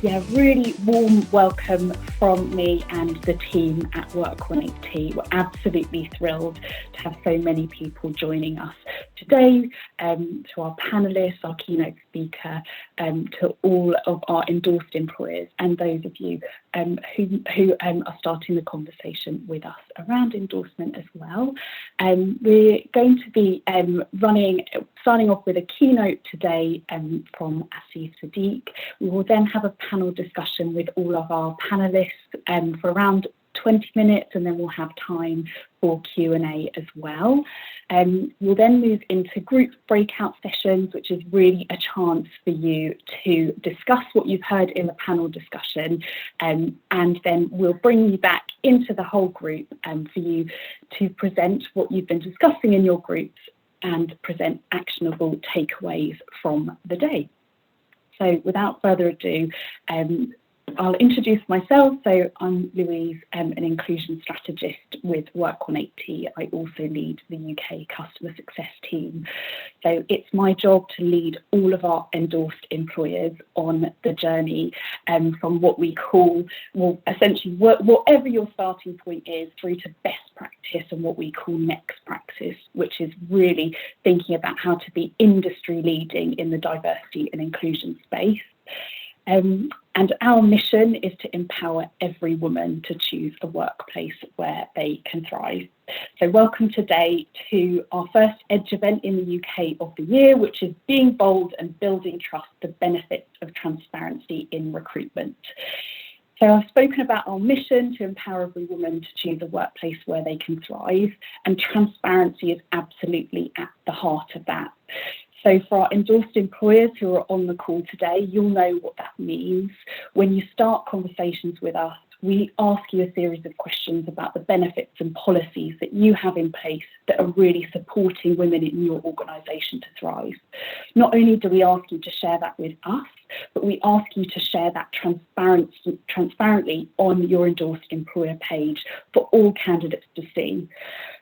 Yeah, really warm welcome from me and the team at Work 180. We're absolutely thrilled to have so many people joining us today, to our panellists, our keynote speaker, to all of our endorsed employers and those of you who are starting the conversation with us around endorsement as well. We're going to be starting off with a keynote today from Sadiq. We will then have a panel discussion with all of our panellists for around 20 minutes, and then we'll have time for Q&A as well. We'll then move into group breakout sessions, which is really a chance for you to discuss what you've heard in the panel discussion, and then we'll bring you back into the whole group for you to present what you've been discussing in your groups and present actionable takeaways from the day. So without further ado, I'll introduce myself. So I'm Louise, an inclusion strategist with Work 180. I also lead the UK customer success team. So it's my job to lead all of our endorsed employers on the journey from what we call, well, essentially whatever your starting point is, through to best practice and what we call next practice, which is really thinking about how to be industry leading in the diversity and inclusion space. And our mission is to empower every woman to choose a workplace where they can thrive. So welcome today to our first EDGE event in the UK of the year, which is Being Bold and Building Trust, the Benefits of Transparency in Recruitment. So I've spoken about our mission to empower every woman to choose a workplace where they can thrive, and transparency is absolutely at the heart of that. So for our endorsed employers who are on the call today, you'll know what that means. When you start conversations with us, we ask you a series of questions about the benefits and policies that you have in place that are really supporting women in your organisation to thrive. Not only do we ask you to share that with us, but we ask you to share that transparently on your endorsed employer page for all candidates to see.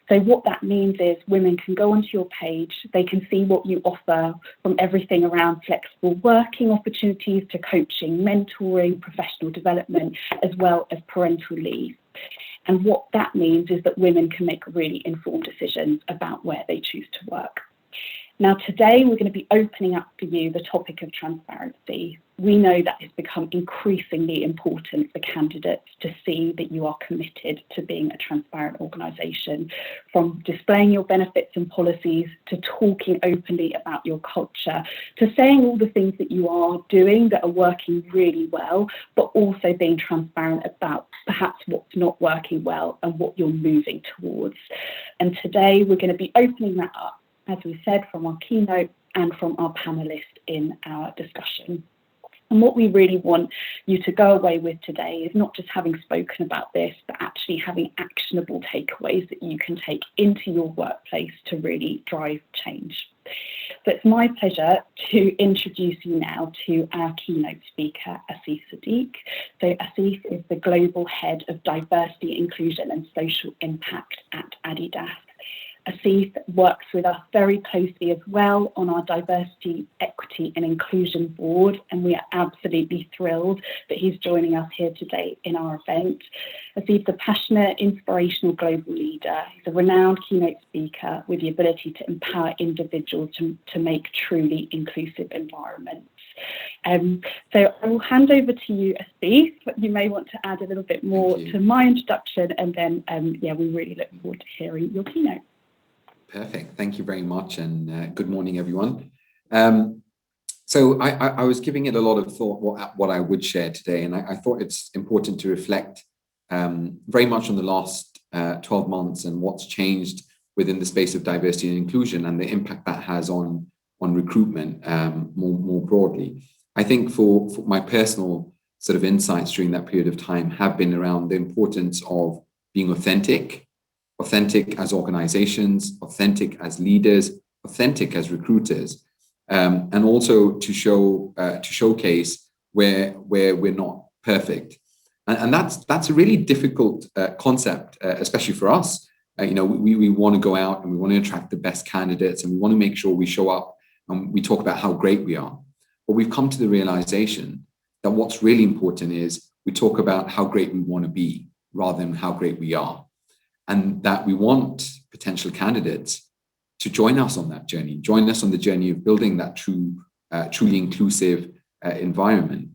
So what that means is women can go onto your page, they can see what you offer, from everything around flexible working opportunities to coaching, mentoring, professional development, as well as parental leave. And what that means is that women can make really informed decisions about where they choose to work. Now, today we're going to be opening up for you the topic of transparency. We know that it's become increasingly important for candidates to see that you are committed to being a transparent organisation, from displaying your benefits and policies to talking openly about your culture, to saying all the things that you are doing that are working really well, but also being transparent about perhaps what's not working well and what you're moving towards. And today we're going to be opening that up, as we said, from our keynote and from our panellists in our discussion. And what we really want you to go away with today is not just having spoken about this, but actually having actionable takeaways that you can take into your workplace to really drive change. So it's my pleasure to introduce you now to our keynote speaker, Sadiq. So Asif is the Global Head of Diversity, Inclusion and Social Impact at Adidas. Asif works with us very closely as well on our Diversity, Equity and Inclusion Board, and we are absolutely thrilled that he's joining us here today in our event. Asif's a passionate, inspirational global leader. He's a renowned keynote speaker with the ability to empower individuals to make truly inclusive environments. So I will hand over to you, Asif. You may want to add a little bit more to my introduction, and then we really look forward to hearing your keynote. Perfect. Thank you very much, and good morning, everyone. So I was giving it a lot of thought what I would share today, and I thought it's important to reflect very much on the last 12 months and what's changed within the space of diversity and inclusion and the impact that has on recruitment more broadly. I think for my personal sort of insights during that period of time have been around the importance of being authentic as organizations, authentic as leaders, authentic as recruiters, and also to showcase where we're not perfect. And that's a really difficult concept, especially for us. We want to go out and we want to attract the best candidates, and we want to make sure we show up and we talk about how great we are. But we've come to the realization that that what's really important is we talk about how great we want to be rather than how great we are. And that we want potential candidates to join us on that journey, join us on the journey of building that truly inclusive environment.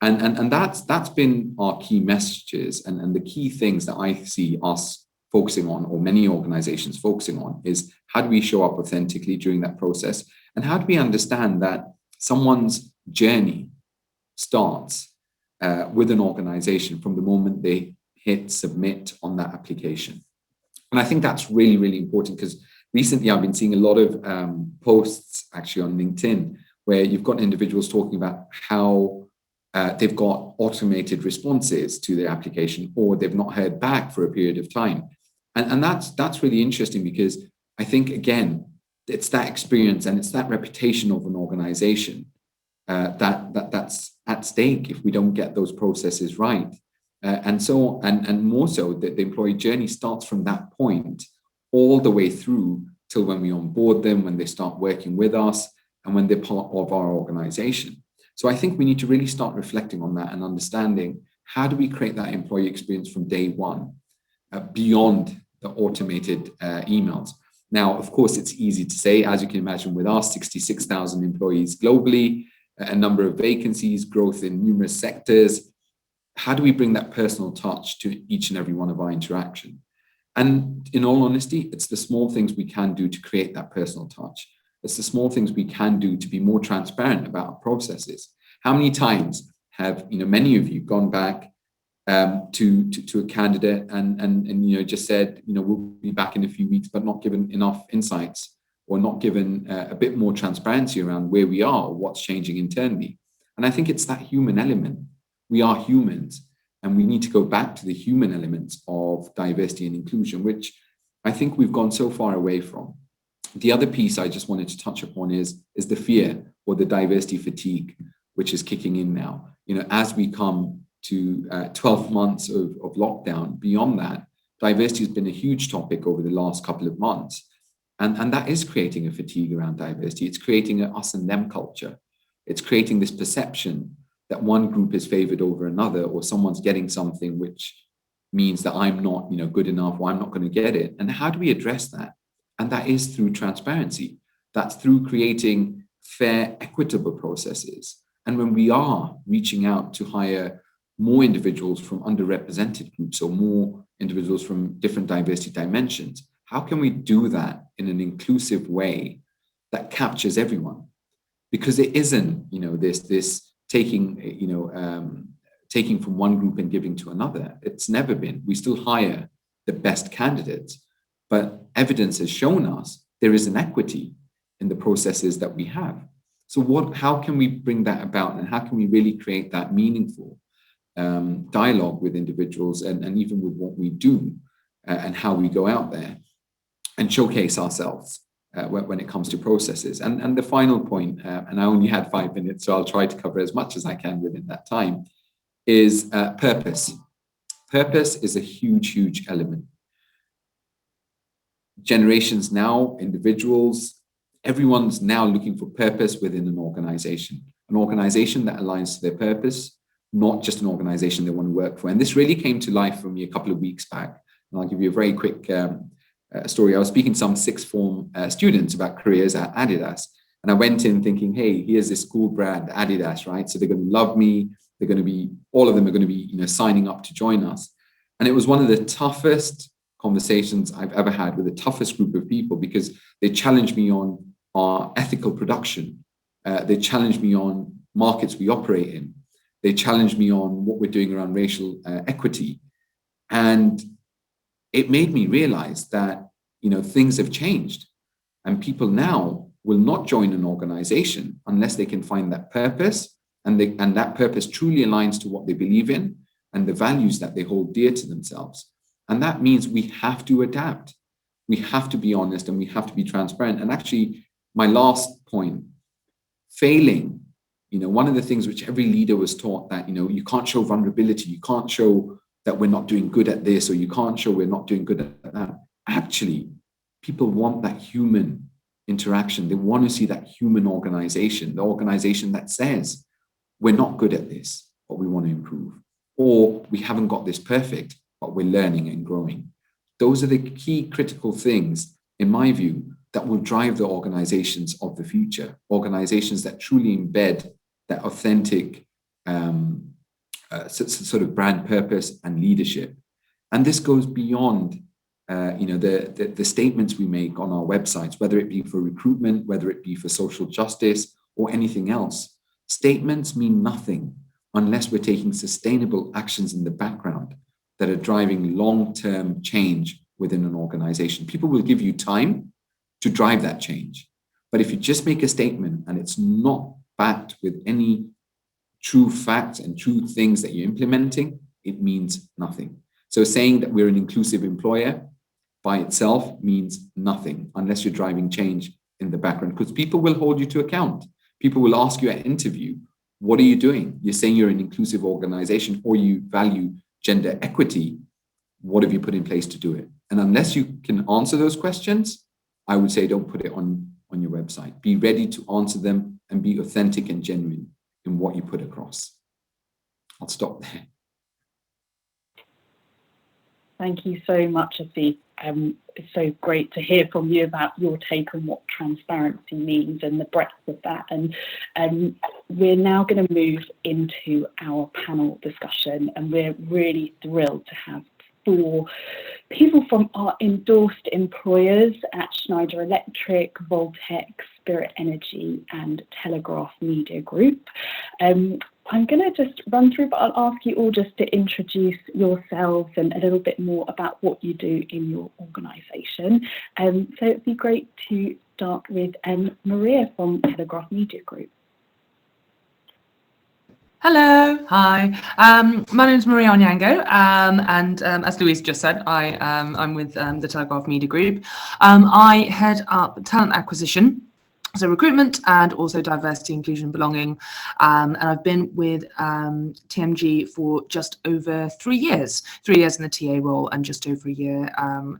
And that's been our key messages. And the key things that I see us focusing on, or many organizations focusing on, is how do we show up authentically during that process? And how do we understand that someone's journey starts with an organization from the moment they hit submit on that application? And I think that's really, really important, because recently I've been seeing a lot of posts actually on LinkedIn where you've got individuals talking about how they've got automated responses to their application, or they've not heard back for a period of time. And that's really interesting, because I think, again, it's that experience and it's that reputation of an organization that's at stake if we don't get those processes right. And more so, that the employee journey starts from that point all the way through till when we onboard them, when they start working with us, and when they're part of our organization. So I think we need to really start reflecting on that and understanding, how do we create that employee experience from day one, beyond the automated emails. Now, of course, it's easy to say, as you can imagine, with our 66,000 employees globally, a number of vacancies, growth in numerous sectors, how do we bring that personal touch to each and every one of our interaction? And in all honesty, it's the small things we can do to create that personal touch. It's the small things we can do to be more transparent about our processes. How many times have many of you gone back to a candidate and just said, we'll be back in a few weeks, but not given enough insights, or not given a bit more transparency around where we are, or what's changing internally? And I think it's that human element. We are humans, and we need to go back to the human elements of diversity and inclusion, which I think we've gone so far away from. The other piece I just wanted to touch upon is the fear, or the diversity fatigue, which is kicking in now. As we come to 12 months of lockdown, beyond that, diversity has been a huge topic over the last couple of months. And that is creating a fatigue around diversity. It's creating an us and them culture. It's creating this perception that one group is favored over another, or someone's getting something which means that I'm not good enough, or I'm not going to get it. And how do we address that? And that is through transparency. That's through creating fair, equitable processes. And when we are reaching out to hire more individuals from underrepresented groups, or more individuals from different diversity dimensions, how can we do that in an inclusive way that captures everyone? Because it isn't this taking from one group and giving to another. It's never been. We still hire the best candidates, but evidence has shown us there is an equity in the processes that we have. So how can we bring that about, and how can we really create that meaningful dialogue with individuals, and even with what we do, and how we go out there and showcase ourselves when it comes to processes. And the final point, and I only had 5 minutes, so I'll try to cover as much as I can within that time, is purpose. Purpose is a huge, huge element. Generations now, individuals, everyone's now looking for purpose within an organization that aligns to their purpose, not just an organization they want to work for. And this really came to life for me a couple of weeks back. And I'll give you a very quick story. I was speaking to some sixth form students about careers at Adidas. And I went in thinking, hey, here's this cool brand, Adidas, right? So they're going to love me. All of them are going to be, signing up to join us. And it was one of the toughest conversations I've ever had with the toughest group of people, because they challenged me on our ethical production. They challenged me on markets we operate in. They challenged me on what we're doing around racial equity. And it made me realize that, things have changed, and people now will not join an organization unless they can find that purpose, and that purpose truly aligns to what they believe in and the values that they hold dear to themselves. And that means we have to adapt. We have to be honest, and we have to be transparent. And actually, my last point, failing, one of the things which every leader was taught, that, you can't show vulnerability, you can't show that we're not doing good at this, or you can't show we're not doing good at that. Actually, people want that human interaction. They want to see that human organization, the organization that says, we're not good at this. want to improve. Or we haven't got this perfect, but we're learning and growing. Those are the key critical things, in my view, that will drive the organizations of the future, organizations that truly embed that authentic sort of brand purpose and leadership. And this goes beyond the statements we make on our websites, whether it be for recruitment, whether it be for social justice or anything else. Statements mean nothing unless we're taking sustainable actions in the background that are driving long-term change within an organization. People will give you time to drive that change. But if you just make a statement and it's not backed with any true facts and true things that you're implementing, it means nothing. So saying that we're an inclusive employer by itself means nothing unless you're driving change in the background, because people will hold you to account. People will ask you at interview, what are you doing? You're saying you're an inclusive organization or you value gender equity. What have you put in place to do it? And unless you can answer those questions, I would say don't put it on your website. Be ready to answer them and be authentic and genuine in what you put across. I'll stop there. Thank you so much, Sadiq. It's so great to hear from you about your take on what transparency means and the breadth of that. And we're now going to move into our panel discussion, and we're really thrilled to have 4 people from our endorsed employers at Schneider Electric, Voltex, Spirit Energy and Telegraph Media Group. I'm going to just run through, but I'll ask you all just to introduce yourselves and a little bit more about what you do in your organisation. So it'd be great to start with Maria from Telegraph Media Group. Hello, hi. My name is Maria Onyango, and as Louise just said, I'm with the Telegraph Media Group. I head up talent acquisition, so recruitment and also diversity, inclusion, belonging. And I've been with TMG for just over 3 years. 3 years in the TA role and just over a year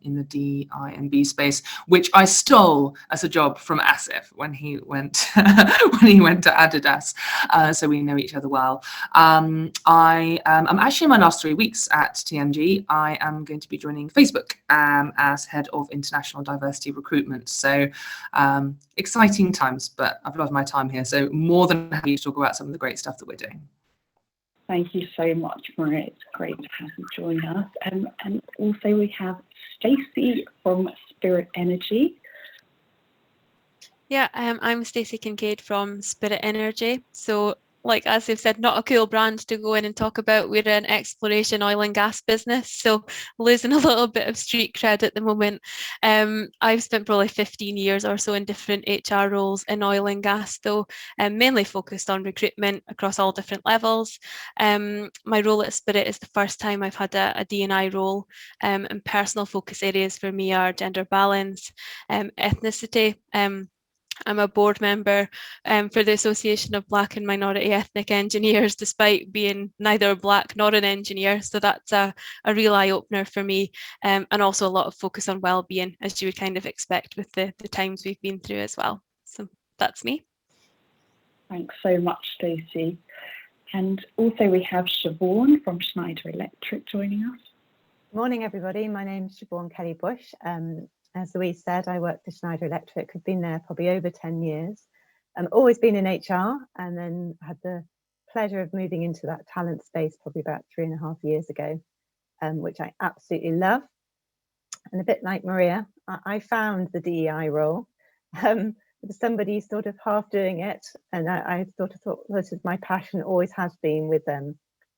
in the DI&B space, which I stole as a job from Asif when he went to Adidas. So we know each other well. I'm actually in my last 3 weeks at TMG. I am going to be joining Facebook as head of international diversity recruitment. So exciting times, but I've loved my time here, so more than happy to talk about some of the great stuff that we're doing. Thank you so much, Maria. It's great to have you join us. And also we have Stacey from Spirit Energy. Yeah, I'm Stacey Kincaid from Spirit Energy. So, like as they've said, not a cool brand to go in and talk about. We're an exploration oil and gas business, so losing a little bit of street cred at the moment. I've spent probably 15 years or so in different HR roles in oil and gas, though, mainly focused on recruitment across all different levels. My role at Spirit is the first time I've had a D&I role, and personal focus areas for me are gender balance, ethnicity. I'm a board member for the Association of Black and Minority Ethnic Engineers, despite being neither black nor an engineer. So that's a real eye-opener for me, and also a lot of focus on well-being, as you would kind of expect with the times we've been through as well. So that's me. Thanks so much, Stacey. And also we have Siobhan from Schneider Electric joining us. Morning, everybody. My name's Siobhan Kelly-Bush. As Louise said, I work for Schneider Electric. I've been there probably over 10 years. Always been in HR, and then had the pleasure of moving into that talent space probably about 3.5 years ago, which I absolutely love. And a bit like Maria, I found the DEI role. With somebody sort of half doing it, and I sort of thought this is my passion, always has been, with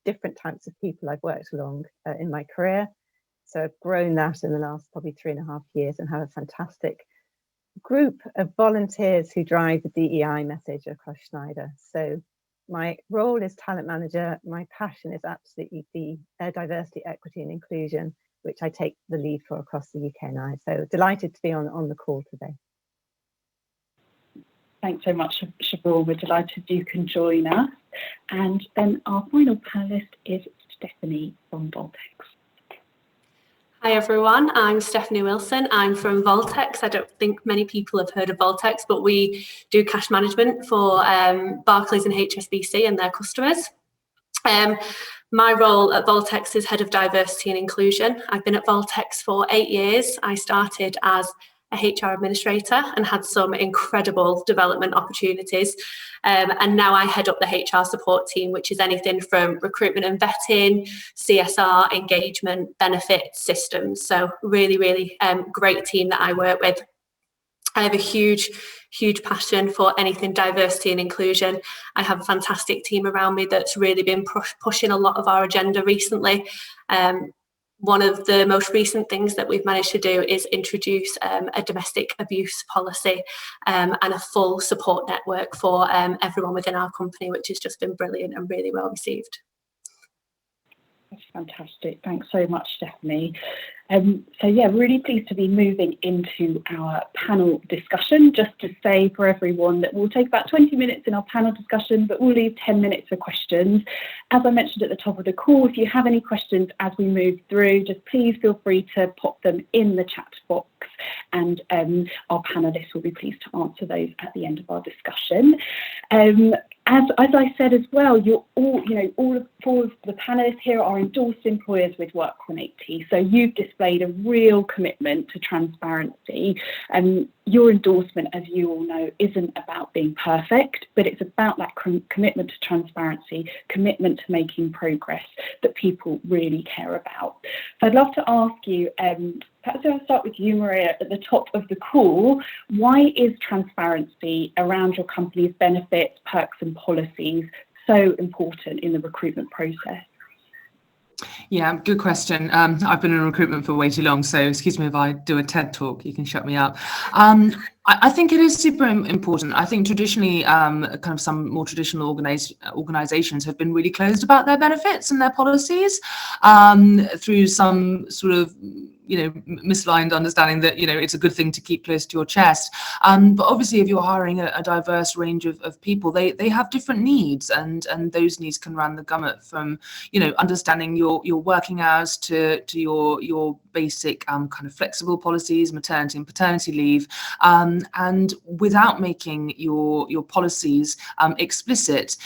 different types of people I've worked along in my career. So I've grown that in the last probably 3.5 years and have a fantastic group of volunteers who drive the DEI message across Schneider. So my role is talent manager. My passion is absolutely the diversity, equity and inclusion, which I take the lead for across the UK and I. So delighted to be on the call today. Thanks so much, Siobhan. We're delighted you can join us. And then our final panelist is Stephanie from Voltex. Hi everyone, I'm Stephanie Wilson. I'm from Voltex. I don't think many people have heard of Voltex, but we do cash management for Barclays and HSBC and their customers. My role at Voltex is Head of Diversity and Inclusion. I've been at Voltex for 8 years. I started as a HR administrator and had some incredible development opportunities. And now I head up the HR support team, which is anything from recruitment and vetting, CSR, engagement, benefits, systems. So really, really great team that I work with. I have a huge passion for anything diversity and inclusion. I have a fantastic team around me that's really been pushing a lot of our agenda recently. One of the most recent things that we've managed to do is introduce a domestic abuse policy and a full support network for everyone within our company, which has just been brilliant and really well received. That's fantastic. Thanks so much, Stephanie. So yeah, really pleased to be moving into our panel discussion. Just to say for everyone that we'll take about 20 minutes in our panel discussion, but we'll leave 10 minutes for questions. As I mentioned at the top of the call, if you have any questions as we move through, just please feel free to pop them in the chat box, and our panelists will be pleased to answer those at the end of our discussion. As I said as well, you're all, all of the panelists here are endorsed employers with Work180. So you've displayed a real commitment to transparency. And your endorsement, as you all know, isn't about being perfect, but it's about that commitment to transparency, commitment to making progress that people really care about. So I'd love to ask you, perhaps I'll start with you, Maria, at the top of the call. Why is transparency around your company's benefits, perks and policies so important in the recruitment process? Yeah, good question. I've been in recruitment for way too long, so excuse me if I do a TED talk, you can shut me up. I think it is super important. I think traditionally, kind of some more traditional organizations have been really closed about their benefits and their policies through some sort of misaligned understanding that it's a good thing to keep close to your chest, but obviously if you're hiring a diverse range of people, they have different needs, and those needs can run the gamut from understanding your working hours to your basic kind of flexible policies, maternity and paternity leave, and without making your policies explicit,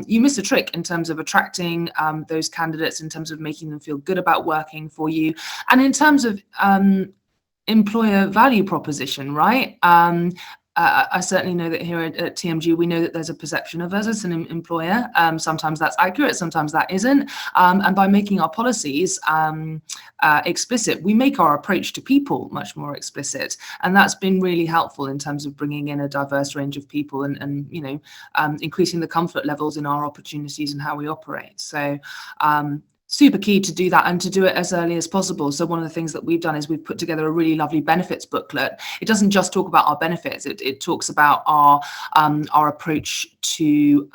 you miss a trick in terms of attracting those candidates, in terms of making them feel good about working for you, and in terms of employer value proposition, right? I certainly know that here at TMG, we know that there's a perception of us as an employer. Sometimes that's accurate, sometimes that isn't. And by making our policies explicit, we make our approach to people much more explicit. And that's been really helpful in terms of bringing in a diverse range of people and increasing the comfort levels in our opportunities and how we operate. So super key to do that, and to do it as early as possible. So one of the things that we've done is we've put together a really lovely benefits booklet. It doesn't just talk about our benefits, it talks about our approach to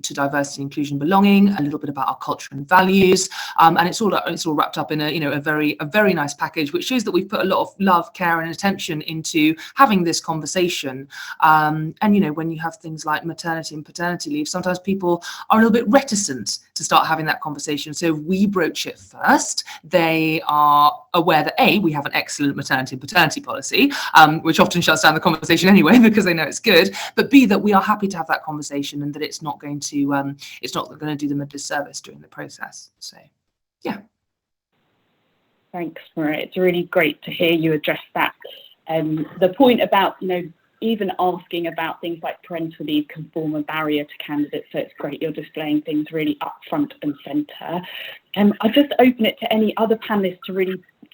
diversity, inclusion, belonging, a little bit about our culture and values, and it's all wrapped up in a very nice package, which shows that we've put a lot of love, care and attention into having this conversation. And when you have things like maternity and paternity leave, sometimes people are a little bit reticent to start having that conversation. So if we broach it first, they are aware that A, we have an excellent maternity and paternity policy, which often shuts down the conversation anyway because they know it's good, but B, that we are happy to have that conversation and that it's not going to do them a disservice during the process. So yeah. Thanks, Maria. It's really great to hear you address that. The point about even asking about things like parental leave can form a barrier to candidates, so it's great you're displaying things really up front and centre. I'll just open it to any other panellists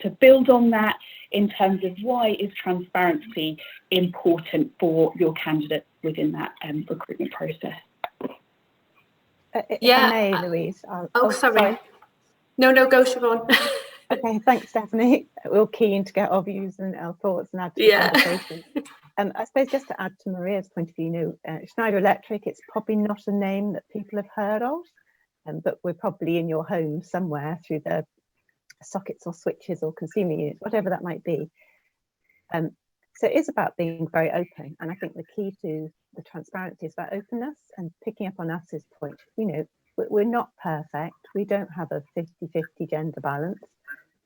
to build on that in terms of why is transparency important for your candidates within that recruitment process. If I may, Louise. Sorry. No, go, Siobhan. Okay, thanks, Stephanie. We're keen to get our views and our thoughts and add to the conversation. I suppose just to add to Maria's point of view, Schneider Electric, it's probably not a name that people have heard of, but we're probably in your home somewhere through the sockets or switches or consumer units, whatever that might be. So it is about being very open. And I think the key to the transparency is about openness and picking up on As's point. We're not perfect. We don't have a 50-50 gender balance.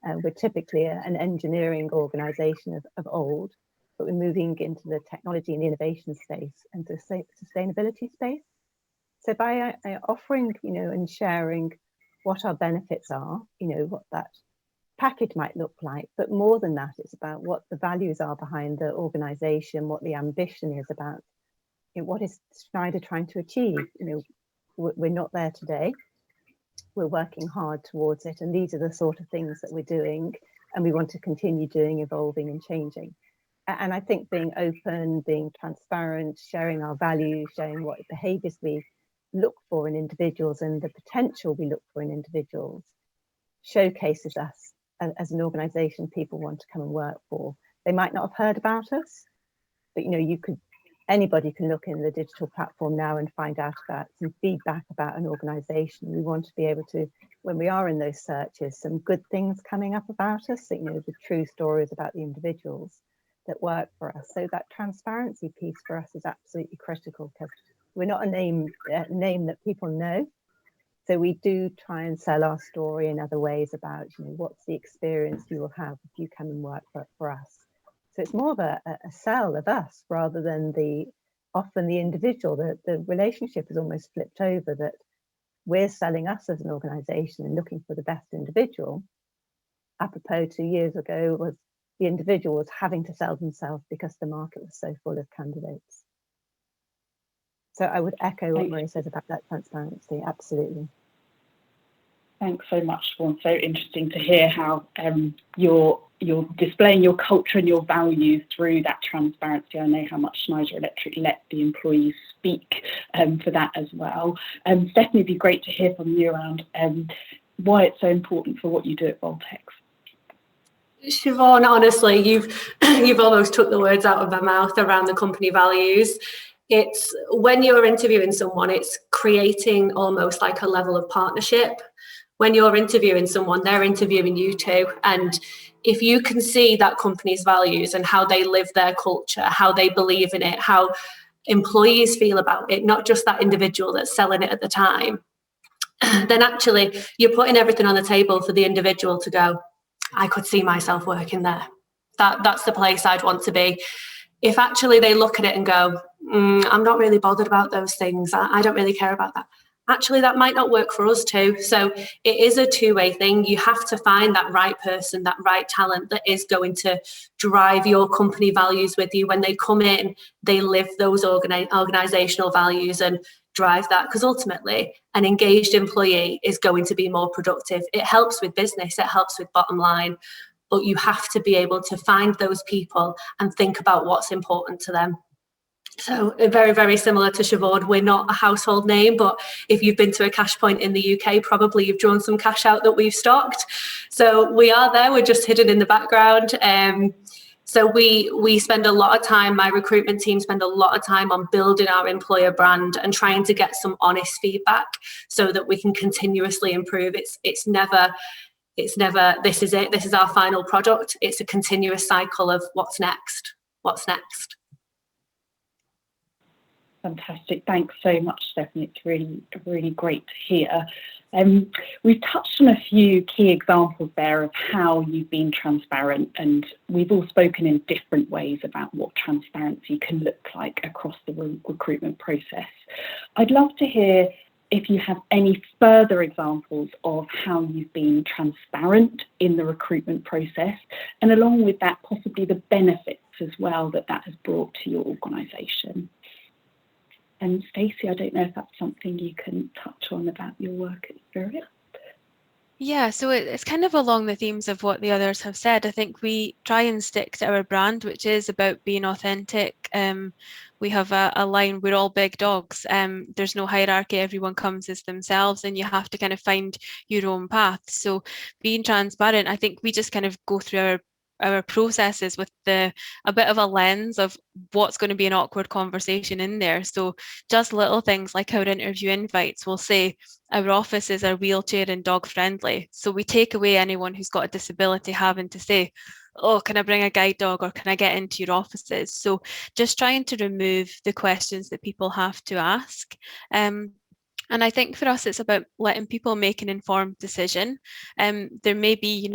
We're typically an engineering organisation of old, but we're moving into the technology and innovation space and the sustainability space. So by offering, and sharing what our benefits are, what that package might look like, but more than that, it's about what the values are behind the organization, what the ambition is about, what is Schneider trying to achieve. We're not there today. We're working hard towards it, and these are the sort of things that we're doing, and we want to continue doing, evolving and changing. And I think being open, being transparent, sharing our values, sharing what behaviours we look for in individuals and the potential we look for in individuals showcases us as an organisation people want to come and work for. They might not have heard about us, but anybody can look in the digital platform now and find out about some feedback about an organisation. We want to be able to, when we are in those searches, some good things coming up about us, the true stories about the individuals that work for us. So that transparency piece for us is absolutely critical, because we're not a name that people know. So we do try and sell our story in other ways about, what's the experience you will have if you come and work for us. So it's more of a sell of us rather than often the individual. The relationship is almost flipped over, that we're selling us as an organisation and looking for the best individual. Apropos 2 years ago was the individual was having to sell themselves because the market was so full of candidates. So I would echo what Marie says about that transparency, absolutely. Thanks so much, Siobhan. So interesting to hear how you're displaying your culture and your values through that transparency. I know how much Schneider Electric let the employees speak for that as well. It's definitely be great to hear from you around why it's so important for what you do at Voltex. Siobhan, honestly, you've almost took the words out of my mouth around the company values. It's when you're interviewing someone, it's creating almost like a level of partnership. When you're interviewing someone, they're interviewing you too. And if you can see that company's values and how they live their culture, how they believe in it, how employees feel about it, not just that individual that's selling it at the time, then actually you're putting everything on the table for the individual to go, I could see myself working there. That's the place I'd want to be. If actually they look at it and go, I'm not really bothered about those things, I don't really care about that, actually that might not work for us too. So it is a two-way thing. You have to find that right person, that right talent that is going to drive your company values with you. When they come in, they live those organizational values and drive that, because ultimately an engaged employee is going to be more productive. It helps with business, it helps with bottom line, but you have to be able to find those people and think about what's important to them. So very, very similar to Siobhan, we're not a household name, but if you've been to a cash point in the UK, probably you've drawn some cash out that we've stocked. So we are there, we're just hidden in the background. So we spend a lot of time, my recruitment team spend a lot of time on building our employer brand and trying to get some honest feedback so that we can continuously improve. It's never, this is it, this is our final product. It's a continuous cycle of what's next. Fantastic. Thanks so much, Stephanie. It's really, really great to hear. We've touched on a few key examples there of how you've been transparent, and we've all spoken in different ways about what transparency can look like across the recruitment process. I'd love to hear if you have any further examples of how you've been transparent in the recruitment process, and along with that, possibly the benefits as well that has brought to your organisation. And Stacey, I don't know if that's something you can touch on about your work at Spirit. Yeah, so it's kind of along the themes of what the others have said. I think we try and stick to our brand, which is about being authentic. We have a line, we're all big dogs. There's no hierarchy, everyone comes as themselves, and you have to kind of find your own path. So being transparent, I think we just kind of go through our processes with a bit of a lens of what's going to be an awkward conversation in there. So just little things like our interview invites will say our offices are wheelchair and dog friendly. So we take away anyone who's got a disability having to say, oh, can I bring a guide dog or can I get into your offices? So just trying to remove the questions that people have to ask. And I think for us, it's about letting people make an informed decision. There may be,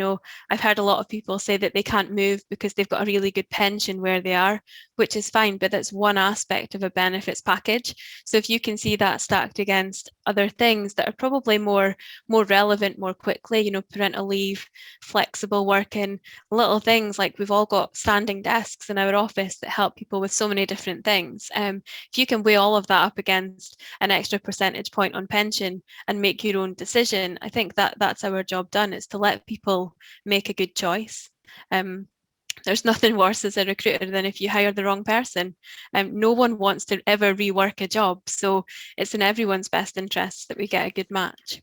I've heard a lot of people say that they can't move because they've got a really good pension where they are. which is fine, but that's one aspect of a benefits package. So if you can see that stacked against other things that are probably more relevant more quickly, you know, parental leave, flexible working, little things like we've all got standing desks in our office that help people with so many different things. If you can weigh all of that up against an extra percentage point on pension and make your own decision, I think that that's our job done, is to let people make a good choice. There's nothing worse as a recruiter than if you hire the wrong person. No one wants to ever rework a job, so it's in everyone's best interest that we get a good match.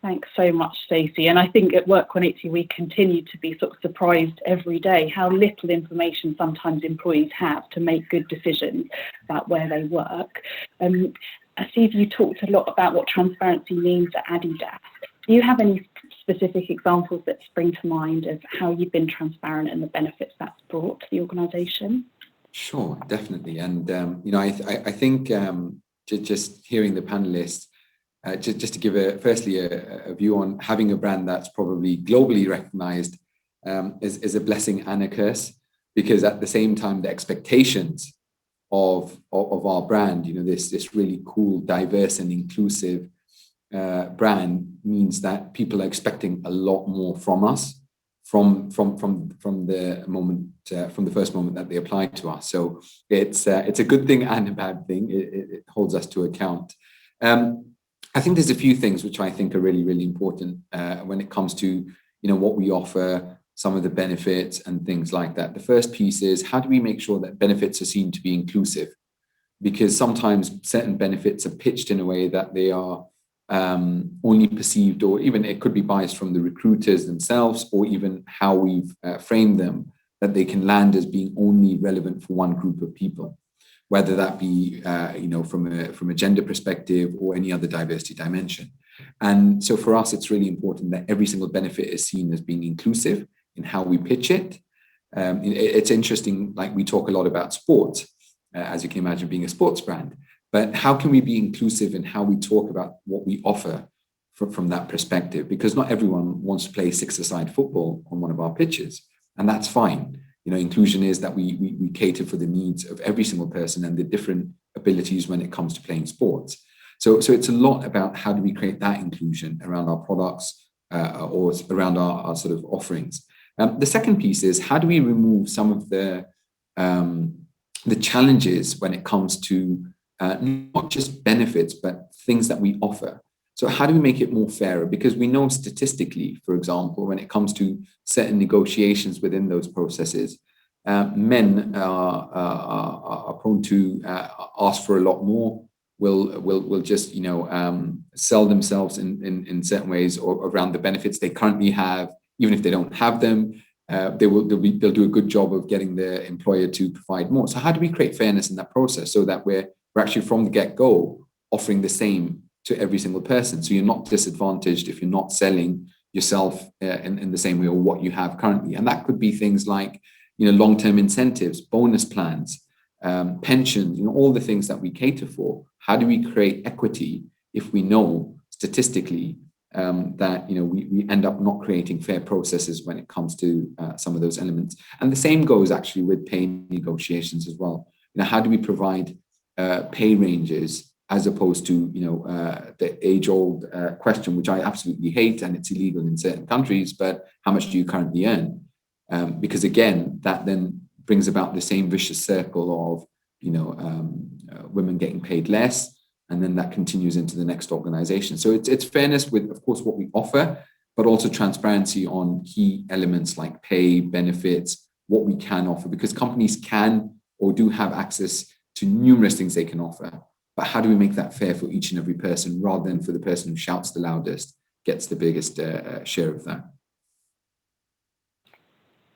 Thanks so much, Stacey. And I think at Work 180 we continue to be sort of surprised every day how little information sometimes employees have to make good decisions about where they work. I see you talked a lot about what transparency means at Adidas. Do you have any specific examples that spring to mind of how you've been transparent and the benefits that's brought to the organisation? Sure, definitely. And, you know, I think just hearing the panelists, just to give firstly a view on having a brand that's probably globally recognized is a blessing and a curse, because at the same time, the expectations of our brand, you know, this really cool, diverse and inclusive brand means that people are expecting a lot more from us from the moment, from the first moment that they apply to us. So it's a good thing and a bad thing. It holds us to account. I think there's a few things which I think are really, really important when it comes to, you know, what we offer, some of the benefits and things like that. The first piece is, how do we make sure that benefits are seen to be inclusive? Because sometimes certain benefits are pitched in a way that they are only perceived, or even it could be biased from the recruiters themselves, or even how we've framed them, that they can land as being only relevant for one group of people, whether that be you know, from a gender perspective or any other diversity dimension. And so for us, it's really important that every single benefit is seen as being inclusive in how we pitch it. It's interesting, like we talk a lot about sports, as you can imagine, being a sports brand, but how can we be inclusive in how we talk about what we offer from that perspective? Because not everyone wants to play six-a-side football on one of our pitches, and that's fine. You know, inclusion is that we cater for the needs of every single person and the different abilities when it comes to playing sports. So it's a lot about how do we create that inclusion around our products or around our sort of offerings. The second piece is, how do we remove some of the challenges when it comes to not just benefits, but things that we offer. So how do we make it more fairer? Because we know statistically, for example, when it comes to certain negotiations within those processes, men are prone to ask for a lot more, will just, you know, sell themselves in certain ways or around the benefits they currently have, even if they don't have them. They'll do a good job of getting their employer to provide more. So how do we create fairness in that process so that we're actually from the get-go offering the same to every single person? So you're not disadvantaged if you're not selling yourself in the same way or what you have currently. And that could be things like, you know, long-term incentives, bonus plans, pensions, you know, all the things that we cater for. How do we create equity if we know statistically that, you know, we end up not creating fair processes when it comes to some of those elements? And the same goes actually with pay negotiations as well. You know, how do we provide pay ranges as opposed to, you know, the age-old question, which I absolutely hate, and it's illegal in certain countries, but how much do you currently earn? Because again, that then brings about the same vicious circle of, you know, women getting paid less, and then that continues into the next organization. So it's fairness with, of course, what we offer, but also transparency on key elements like pay, benefits, what we can offer, because companies can or do have access to numerous things they can offer. But how do we make that fair for each and every person, rather than for the person who shouts the loudest gets the biggest share of that?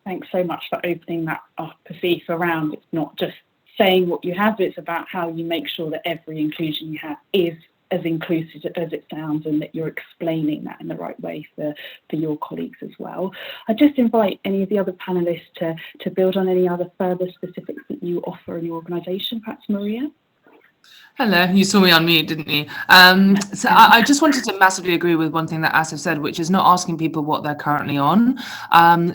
Thanks so much for opening that up, Asif, around it's not just saying what you have, it's about how you make sure that every inclusion you have is as inclusive as it sounds, and that you're explaining that in the right way for your colleagues as well. I just invite any of the other panelists to build on any other further specifics that you offer in your organisation, perhaps Maria? Hello, you saw me on mute, didn't you? So I just wanted to massively agree with one thing that Asif said, which is not asking people what they're currently on.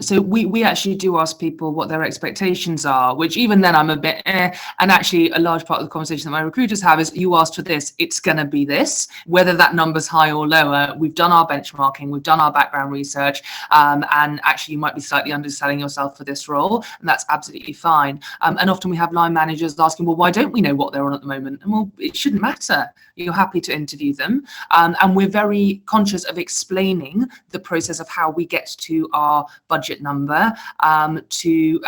So we actually do ask people what their expectations are, which even then I'm a bit and actually a large part of the conversation that my recruiters have is you asked for this, it's going to be this, whether that number's high or lower. We've done our benchmarking, we've done our background research, and actually you might be slightly underselling yourself for this role, and that's absolutely fine. And often we have line managers asking, well, why don't we know what they're on at the moment? And well, it shouldn't matter. You're happy to interview them. And we're very conscious of explaining the process of how we get to our budget number to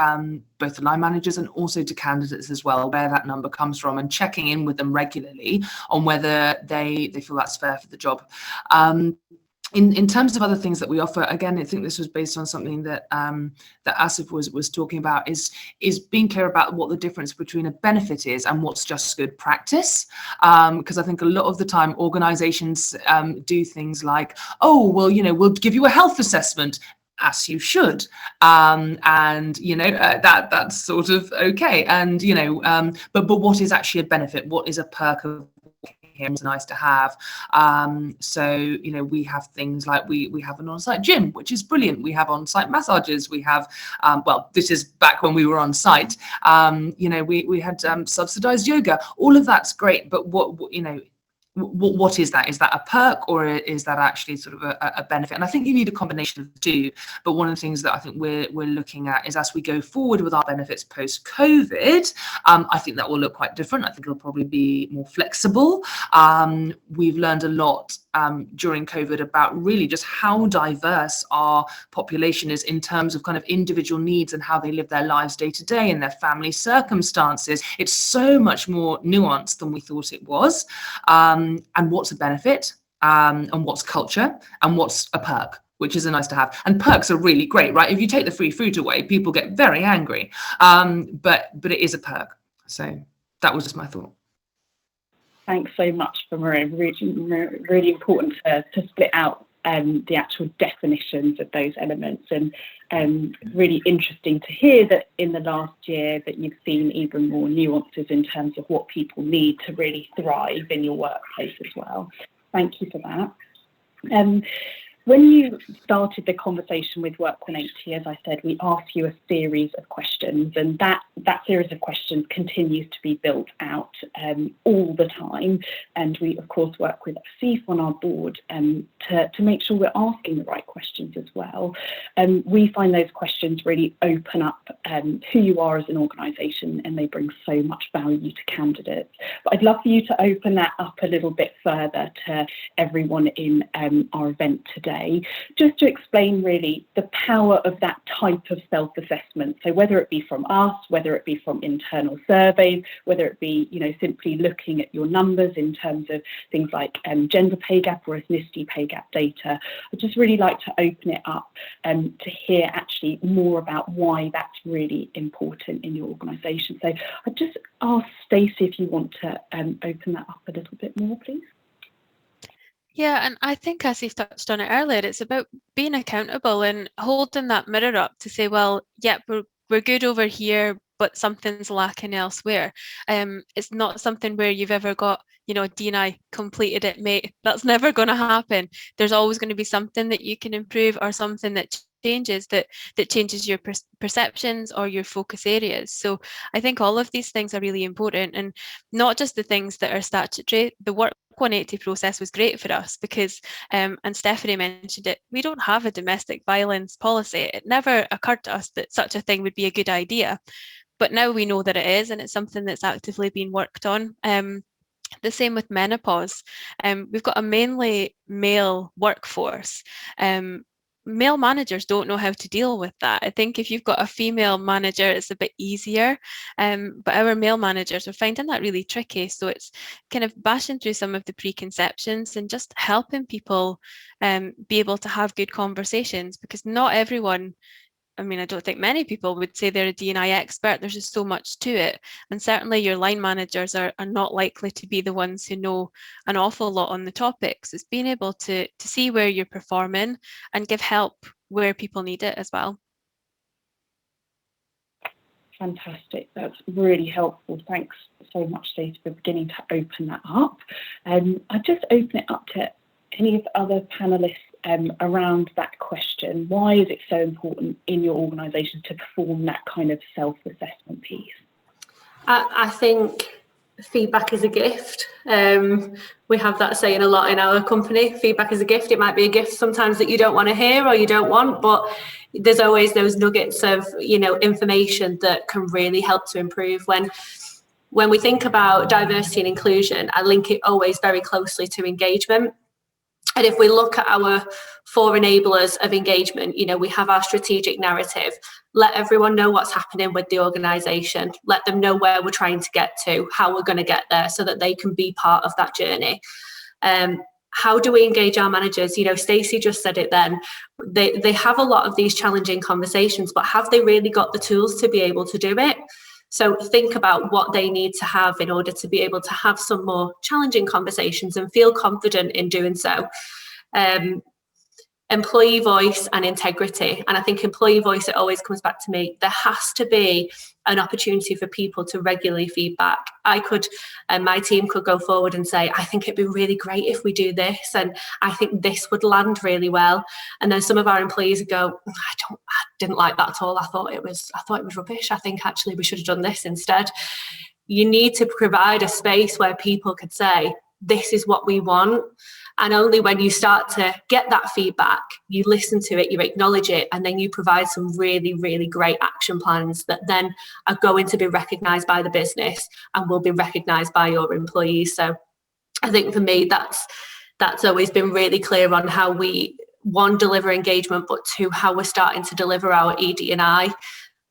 both the line managers and also to candidates as well, where that number comes from, and checking in with them regularly on whether they feel that's fair for the job. In terms of other things that we offer, again, I think this was based on something that that Asif was talking about, is being clear about what the difference between a benefit is and what's just good practice. Because I think a lot of the time organizations do things like, oh, well, we'll give you a health assessment, as you should, and that's sort of okay, and but what is actually a benefit? What is a perk of here is nice to have. So we have things like we have an on-site gym, which is brilliant. We have on-site massages. We have well, this is back when we were on site. We had subsidized yoga. All of that's great, but what is that? Is that a perk, or is that actually sort of a benefit? And I think you need a combination of the two. But one of the things that I think we're looking at is, as we go forward with our benefits post-COVID, I think that will look quite different. I think it'll probably be more flexible. We've learned a lot during COVID about really just how diverse our population is in terms of kind of individual needs and how they live their lives day to day and their family circumstances. It's so much more nuanced than we thought it was. And what's a benefit, and what's culture, and what's a perk, which is a nice to have. And perks are really great, right? If you take the free fruit away, people get very angry. But it is a perk. So that was just my thought. Thanks so much for Maria. Really important to split out the actual definitions of those elements, and really interesting to hear that in the last year that you've seen even more nuances in terms of what people need to really thrive in your workplace as well. Thank you for that. When you started the conversation with Work 180, as I said, we asked you a series of questions, and that series of questions continues to be built out all the time. And we, of course, work with Asif on our board to make sure we're asking the right questions as well. We find those questions really open up who you are as an organisation, and they bring so much value to candidates. But I'd love for you to open that up a little bit further to everyone in our event today, just to explain really the power of that type of self-assessment. So whether it be from us, whether it be from internal surveys, whether it be simply looking at your numbers in terms of things like gender pay gap or ethnicity pay gap data, I'd just really like to open it up to hear actually more about why that's really important in your organisation. So I'd just ask Stacey if you want to open that up a little bit more, please. Yeah, and I think, as you've touched on it earlier, it's about being accountable and holding that mirror up to say, well, yep, we're good over here, but something's lacking elsewhere. It's not something where you've ever got, D&I completed it, mate. That's never going to happen. There's always going to be something that you can improve, or something that changes that changes your perceptions or your focus areas. So I think all of these things are really important, and not just the things that are statutory. The Work 180 process was great for us because, and Stephanie mentioned it, we don't have a domestic violence policy. It never occurred to us that such a thing would be a good idea, but now we know that it is, and it's something that's actively being worked on. The same with menopause. We've got a mainly male workforce. Male managers don't know how to deal with that. I think if you've got a female manager, it's a bit easier, but our male managers are finding that really tricky. So it's kind of bashing through some of the preconceptions and just helping people be able to have good conversations, because not everyone, I don't think many people would say they're a D&I expert. There's just so much to it. And certainly your line managers are not likely to be the ones who know an awful lot on the topics. It's being able to see where you're performing and give help where people need it as well. Fantastic. That's really helpful. Thanks so much, Stacey, for beginning to open that up. I'll just open it up to any of the other panelists around that question. Why is it so important in your organisation to perform that kind of self-assessment piece? I think feedback is a gift. We have that saying a lot in our company. Feedback is a gift. It might be a gift sometimes that you don't want to hear or you don't want, but there's always those nuggets of, you know, information that can really help to improve. When we think about diversity and inclusion, I link it always very closely to engagement. And if we look at our 4 enablers of engagement, you know, we have our strategic narrative. Let everyone know what's happening with the organisation. Let them know where we're trying to get to, how we're going to get there, so that they can be part of that journey. How do we engage our managers? You know, Stacey just said it then. They have a lot of these challenging conversations, but have they really got the tools to be able to do it? So think about what they need to have in order to be able to have some more challenging conversations and feel confident in doing so. Employee voice and integrity. And I think employee voice, it always comes back to me. There has to be an opportunity for people to regularly feedback. I could, and my team could go forward and say, I think it'd be really great if we do this. And I think this would land really well. And then some of our employees would go, I didn't like that at all. I thought it was rubbish. I think actually we should have done this instead. You need to provide a space where people could say, this is what we want. And only when you start to get that feedback, you listen to it, you acknowledge it, and then you provide some really, really great action plans that then are going to be recognised by the business and will be recognised by your employees. So I think for me, that's always been really clear on how we, 1, deliver engagement, but 2, how we're starting to deliver our ED&I.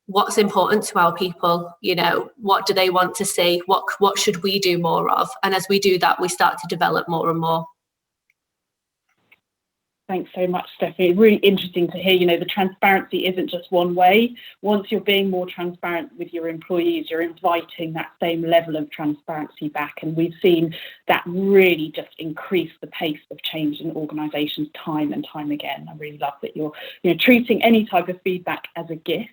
What's important to our people, you know, what do they want to see? What should we do more of? And as we do that, we start to develop more and more. Thanks so much, Stephanie. Really interesting to hear, you know, the transparency isn't just one way. Once you're being more transparent with your employees, you're inviting that same level of transparency back. And we've seen that really just increase the pace of change in organisations time and time again. I really love that you're, you know, treating any type of feedback as a gift.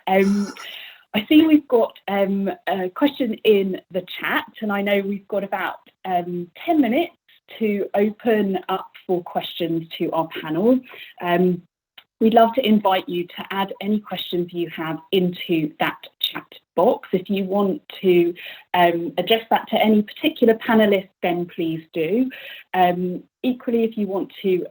I see we've got a question in the chat, and I know we've got about 10 minutes to open up for questions to our panel. We'd love to invite you to add any questions you have into that chat box. If you want to address that to any particular panelist, then please do. Equally, if you want to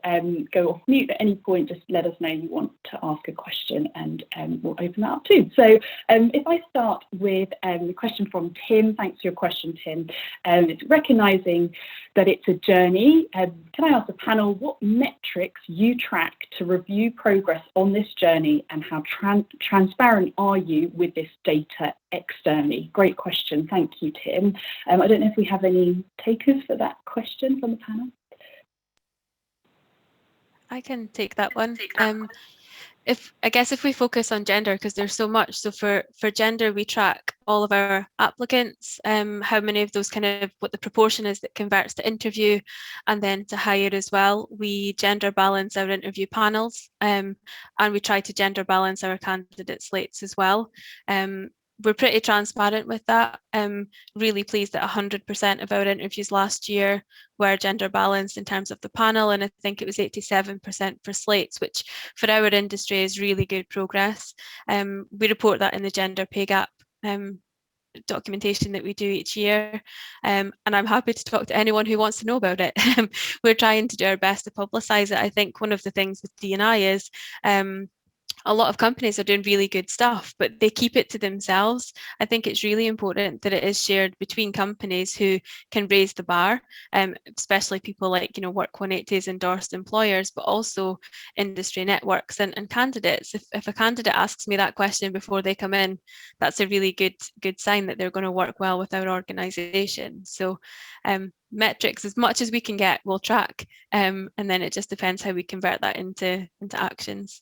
go off mute at any point, just let us know you want to ask a question, and we'll open that up too. So if I start with a question from Tim. Thanks for your question, Tim. It's recognising that it's a journey. Can I ask the panel what metrics you track to review progress on this journey, and how transparent are you with this data externally? Great question. Thank you, Tim. I don't know if we have any takers for that question from the panel. I can take that one. If we focus on gender, because there's so much. So for gender, we track all of our applicants, how many of those what the proportion is that converts to interview and then to hire as well. We gender balance our interview panels, and we try to gender balance our candidate slates as well. We're pretty transparent with that. Really pleased that 100% of our interviews last year were gender balanced in terms of the panel, and I think it was 87% for slates, which for our industry is really good progress. We report that in the gender pay gap documentation that we do each year, and I'm happy to talk to anyone who wants to know about it. We're trying to do our best to publicise it. I think one of the things with D&I is a lot of companies are doing really good stuff, but they keep it to themselves. I think it's really important that it is shared between companies who can raise the bar, especially people like, you know, Work 180's endorsed employers, but also industry networks and candidates. If a candidate asks me that question before they come in, that's a really good sign that they're going to work well with our organisation. So metrics, as much as we can get, we'll track, and then it just depends how we convert that into actions.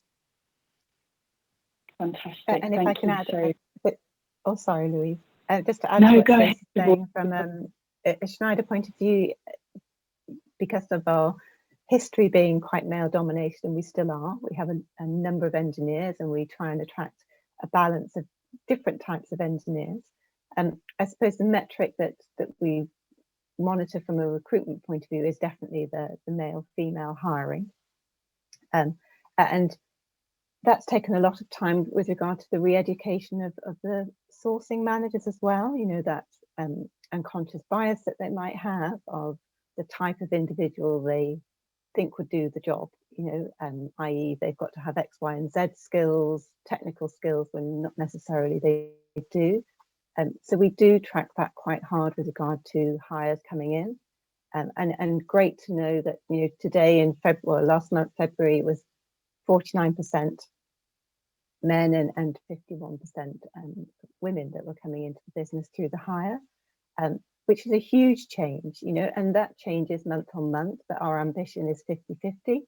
Fantastic. And if I can add, oh, sorry, Louise. Just to add to what go Stacey's ahead. saying from a Schneider point of view, because of our history being quite male dominated, and we still are, we have a number of engineers, and we try and attract a balance of different types of engineers. I suppose the metric that we monitor from a recruitment point of view is definitely the male-female hiring. And that's taken a lot of time with regard to the re-education of the sourcing managers as well, you know, that unconscious bias that they might have of the type of individual they think would do the job, you know, i.e. they've got to have X, Y, and Z skills, technical skills, when not necessarily they do. So we do track that quite hard with regard to hires coming in. And great to know that, you know, today in February, last month, February, it was 49% men and 51% women that were coming into the business through the hire, which is a huge change, you know, and that changes month on month, but our ambition is 50-50,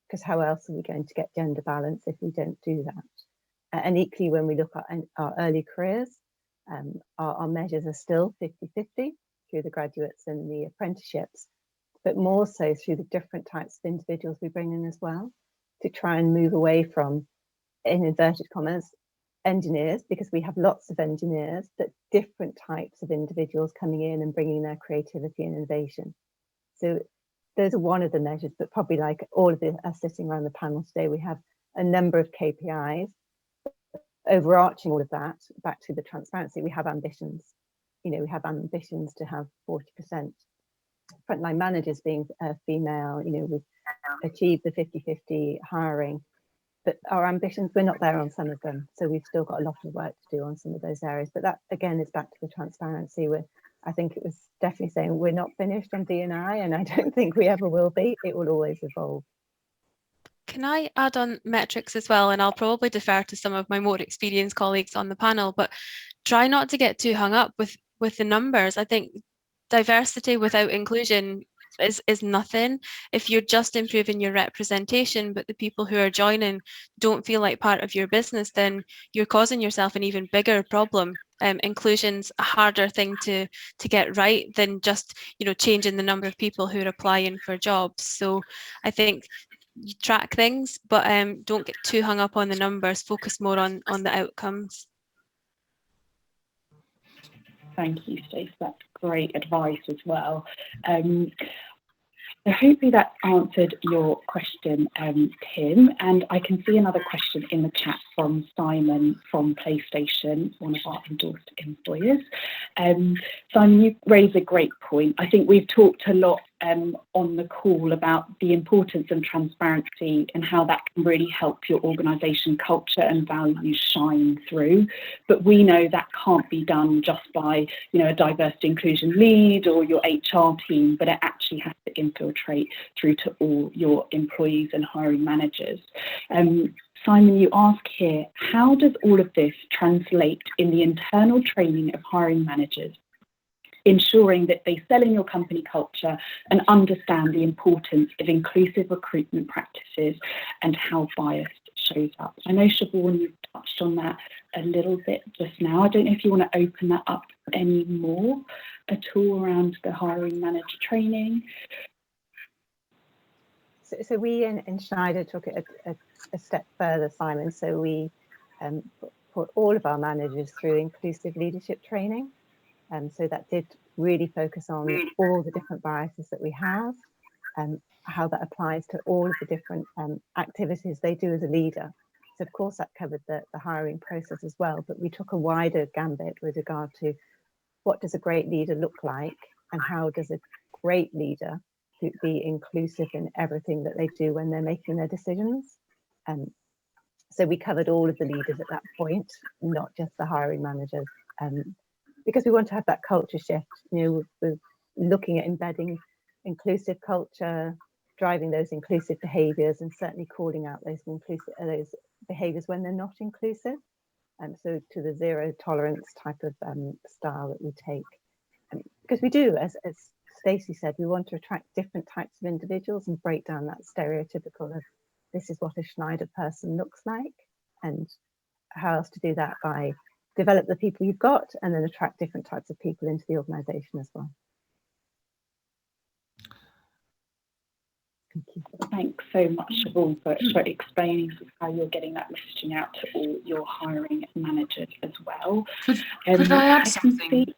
because how else are we going to get gender balance if we don't do that? And equally, when we look at our early careers, our measures are still 50-50 through the graduates and the apprenticeships, but more so through the different types of individuals we bring in as well, to try and move away from, in inverted commas, engineers, because we have lots of engineers, but different types of individuals coming in and bringing their creativity and innovation. So those are one of the measures, but probably like all of us sitting around the panel today, we have a number of KPIs. Overarching all of that, back to the transparency, we have ambitions. You know, we have ambitions to have 40% frontline managers being female. You know, we've achieved the 50-50 hiring, but our ambitions, we're not there on some of them. So we've still got a lot of work to do on some of those areas. But that, again, is back to the transparency. I think it was definitely saying we're not finished on D&I, and I don't think we ever will be. It will always evolve. Can I add on metrics as well? And I'll probably defer to some of my more experienced colleagues on the panel, but try not to get too hung up with the numbers. I think diversity without inclusion is nothing. If you're just improving your representation, but the people who are joining don't feel like part of your business, then you're causing yourself an even bigger problem. Inclusion's a harder thing to get right than just, you know, changing the number of people who are applying for jobs. So I think you track things, but don't get too hung up on the numbers. Focus more on the outcomes. Thank you, Stacey. That's great advice as well. So hopefully that answered your question, Tim. And I can see another question in the chat from Simon from PlayStation, one of our endorsed employers. Simon, you raise a great point. I think we've talked a lot on the call about the importance of transparency and how that can really help your organisation culture and values shine through. But we know that can't be done just by, you know, a diversity inclusion lead or your HR team, but it actually has to infiltrate through to all your employees and hiring managers. Simon, you ask here, how does all of this translate in the internal training of hiring managers, ensuring that they sell in your company culture and understand the importance of inclusive recruitment practices and how bias shows up? I know, Siobhan, you've touched on that a little bit just now. I don't know if you want to open that up any more at all around the hiring manager training. So we in Schneider took it a step further, Simon. So we put all of our managers through inclusive leadership training. So that did really focus on all the different biases that we have and how that applies to all of the different activities they do as a leader. So of course that covered the hiring process as well, but we took a wider gambit with regard to what does a great leader look like and how does a great leader be inclusive in everything that they do when they're making their decisions. So we covered all of the leaders at that point, not just the hiring managers. Because we want to have that culture shift. You know, we're looking at embedding inclusive culture, driving those inclusive behaviours, and certainly calling out those behaviours when they're not inclusive. So to the zero tolerance type of style that we take, because we do, as Stacey said, we want to attract different types of individuals and break down that stereotypical of this is what a Schneider person looks like, and how else to do that by develop the people you've got and then attract different types of people into the organisation as well. Thanks so much, Siobhan, for explaining how you're getting that messaging out to all your hiring managers as well. Could I add something?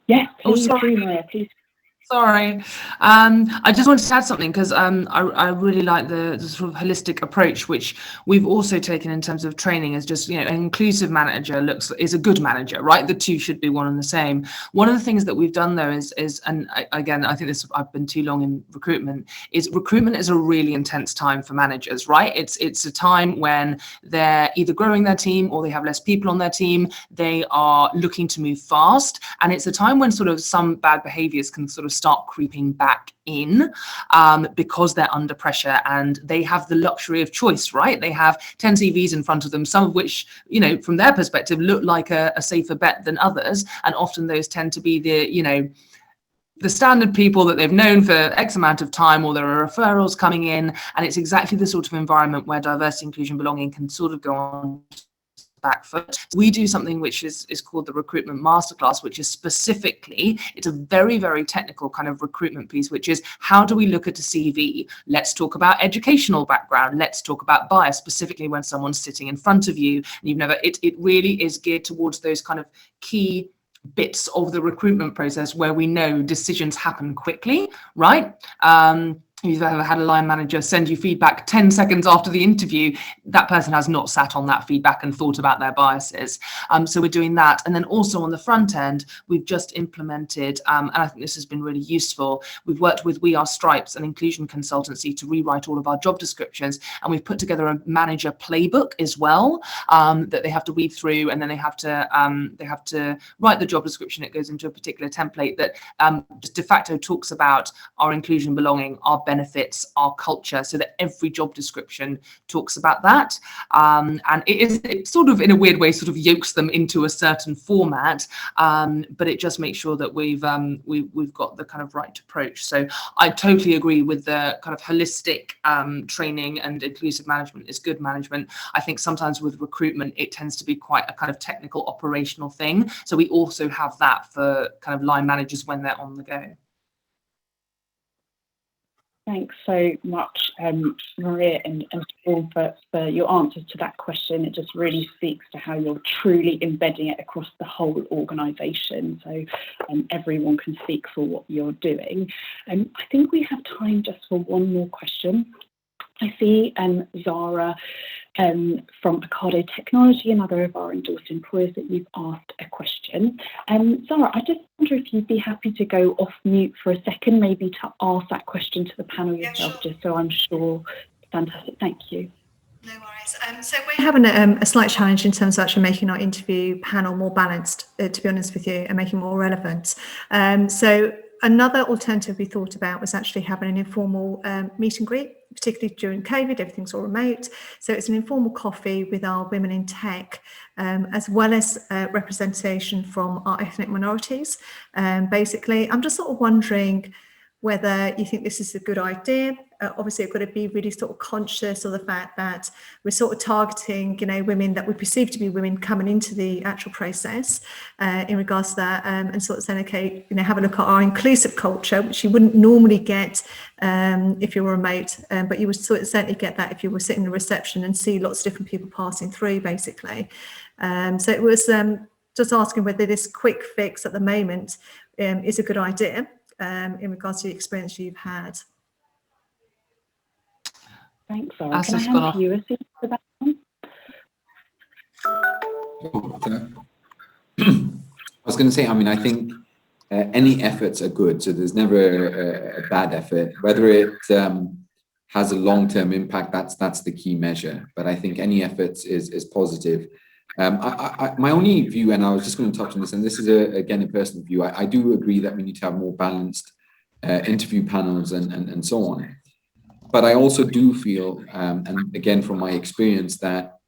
Yes, please sorry. do, Maria, please. Sorry, I just wanted to add something because I really like the sort of holistic approach which we've also taken in terms of training as just, an inclusive manager is a good manager, right? The two should be one and the same. One of the things that we've done though is and again, I think I've been too long in recruitment is a really intense time for managers, right? It's a time when they're either growing their team or they have less people on their team. They are looking to move fast, and it's a time when sort of some bad behaviors can sort of start creeping back in because they're under pressure and they have the luxury of choice, right? They have 10 CVs in front of them, some of which, from their perspective, look like a safer bet than others. And often those tend to be the standard people that they've known for X amount of time, or there are referrals coming in. And it's exactly the sort of environment where diversity, inclusion, belonging can sort of go on back foot. We do something which is called the Recruitment Masterclass, which is specifically, it's a very, very technical kind of recruitment piece, which is how do we look at a CV? Let's talk about educational background. Let's talk about bias, specifically when someone's sitting in front of you and you've never, it really is geared towards those kind of key bits of the recruitment process where we know decisions happen quickly, right? If you've ever had a line manager send you feedback 10 seconds after the interview, that person has not sat on that feedback and thought about their biases. So we're doing that. And then also on the front end, we've just implemented, and I think this has been really useful, we've worked with We Are Stripes, an inclusion consultancy, to rewrite all of our job descriptions. And we've put together a manager playbook as well that they have to weave through, and then they have to write the job description. It goes into a particular template that just de facto talks about our inclusion, belonging, our benefits, our culture, so that every job description talks about that. And it sort of, in a weird way, sort of yokes them into a certain format, but it just makes sure that we've got the kind of right approach. So I totally agree with the kind of holistic training, and inclusive management is good management. I think sometimes with recruitment, it tends to be quite a kind of technical operational thing. So we also have that for kind of line managers when they're on the go. Thanks so much, Maria and Paul, for your answers to that question. It just really speaks to how you're truly embedding it across the whole organisation, so everyone can speak for what you're doing. I think we have time just for one more question. I see Zara from Ocado Technology, another of our endorsed employers, that you've asked a question. Zara, I just wonder if you'd be happy to go off mute for a second, maybe to ask that question to the panel yourself, sure. Just so I'm sure. Fantastic, thank you. No worries. So we're having a slight challenge in terms of actually making our interview panel more balanced, to be honest with you, and making more relevant. So another alternative we thought about was actually having an informal meet and greet, particularly during COVID, everything's all remote. So it's an informal coffee with our women in tech, as well as representation from our ethnic minorities. Basically, I'm just sort of wondering whether you think this is a good idea. Obviously, I've got to be really sort of conscious of the fact that we're sort of targeting, women that we perceive to be women coming into the actual process in regards to that, and sort of saying, okay, have a look at our inclusive culture, which you wouldn't normally get if you were remote, but you would certainly get that if you were sitting in the reception and see lots of different people passing through, basically. So it was just asking whether this quick fix at the moment is a good idea in regards to the experience you've had. Thanks, Zara. Can I hand to you for that one? I was going to say, I think any efforts are good, so there's never a bad effort. Whether it has a long-term impact, that's the key measure. But I think any efforts is positive. My only view, and I was just going to touch on this, and this is again a personal view, I do agree that we need to have more balanced interview panels and so on. But I also do feel, and again from my experience, that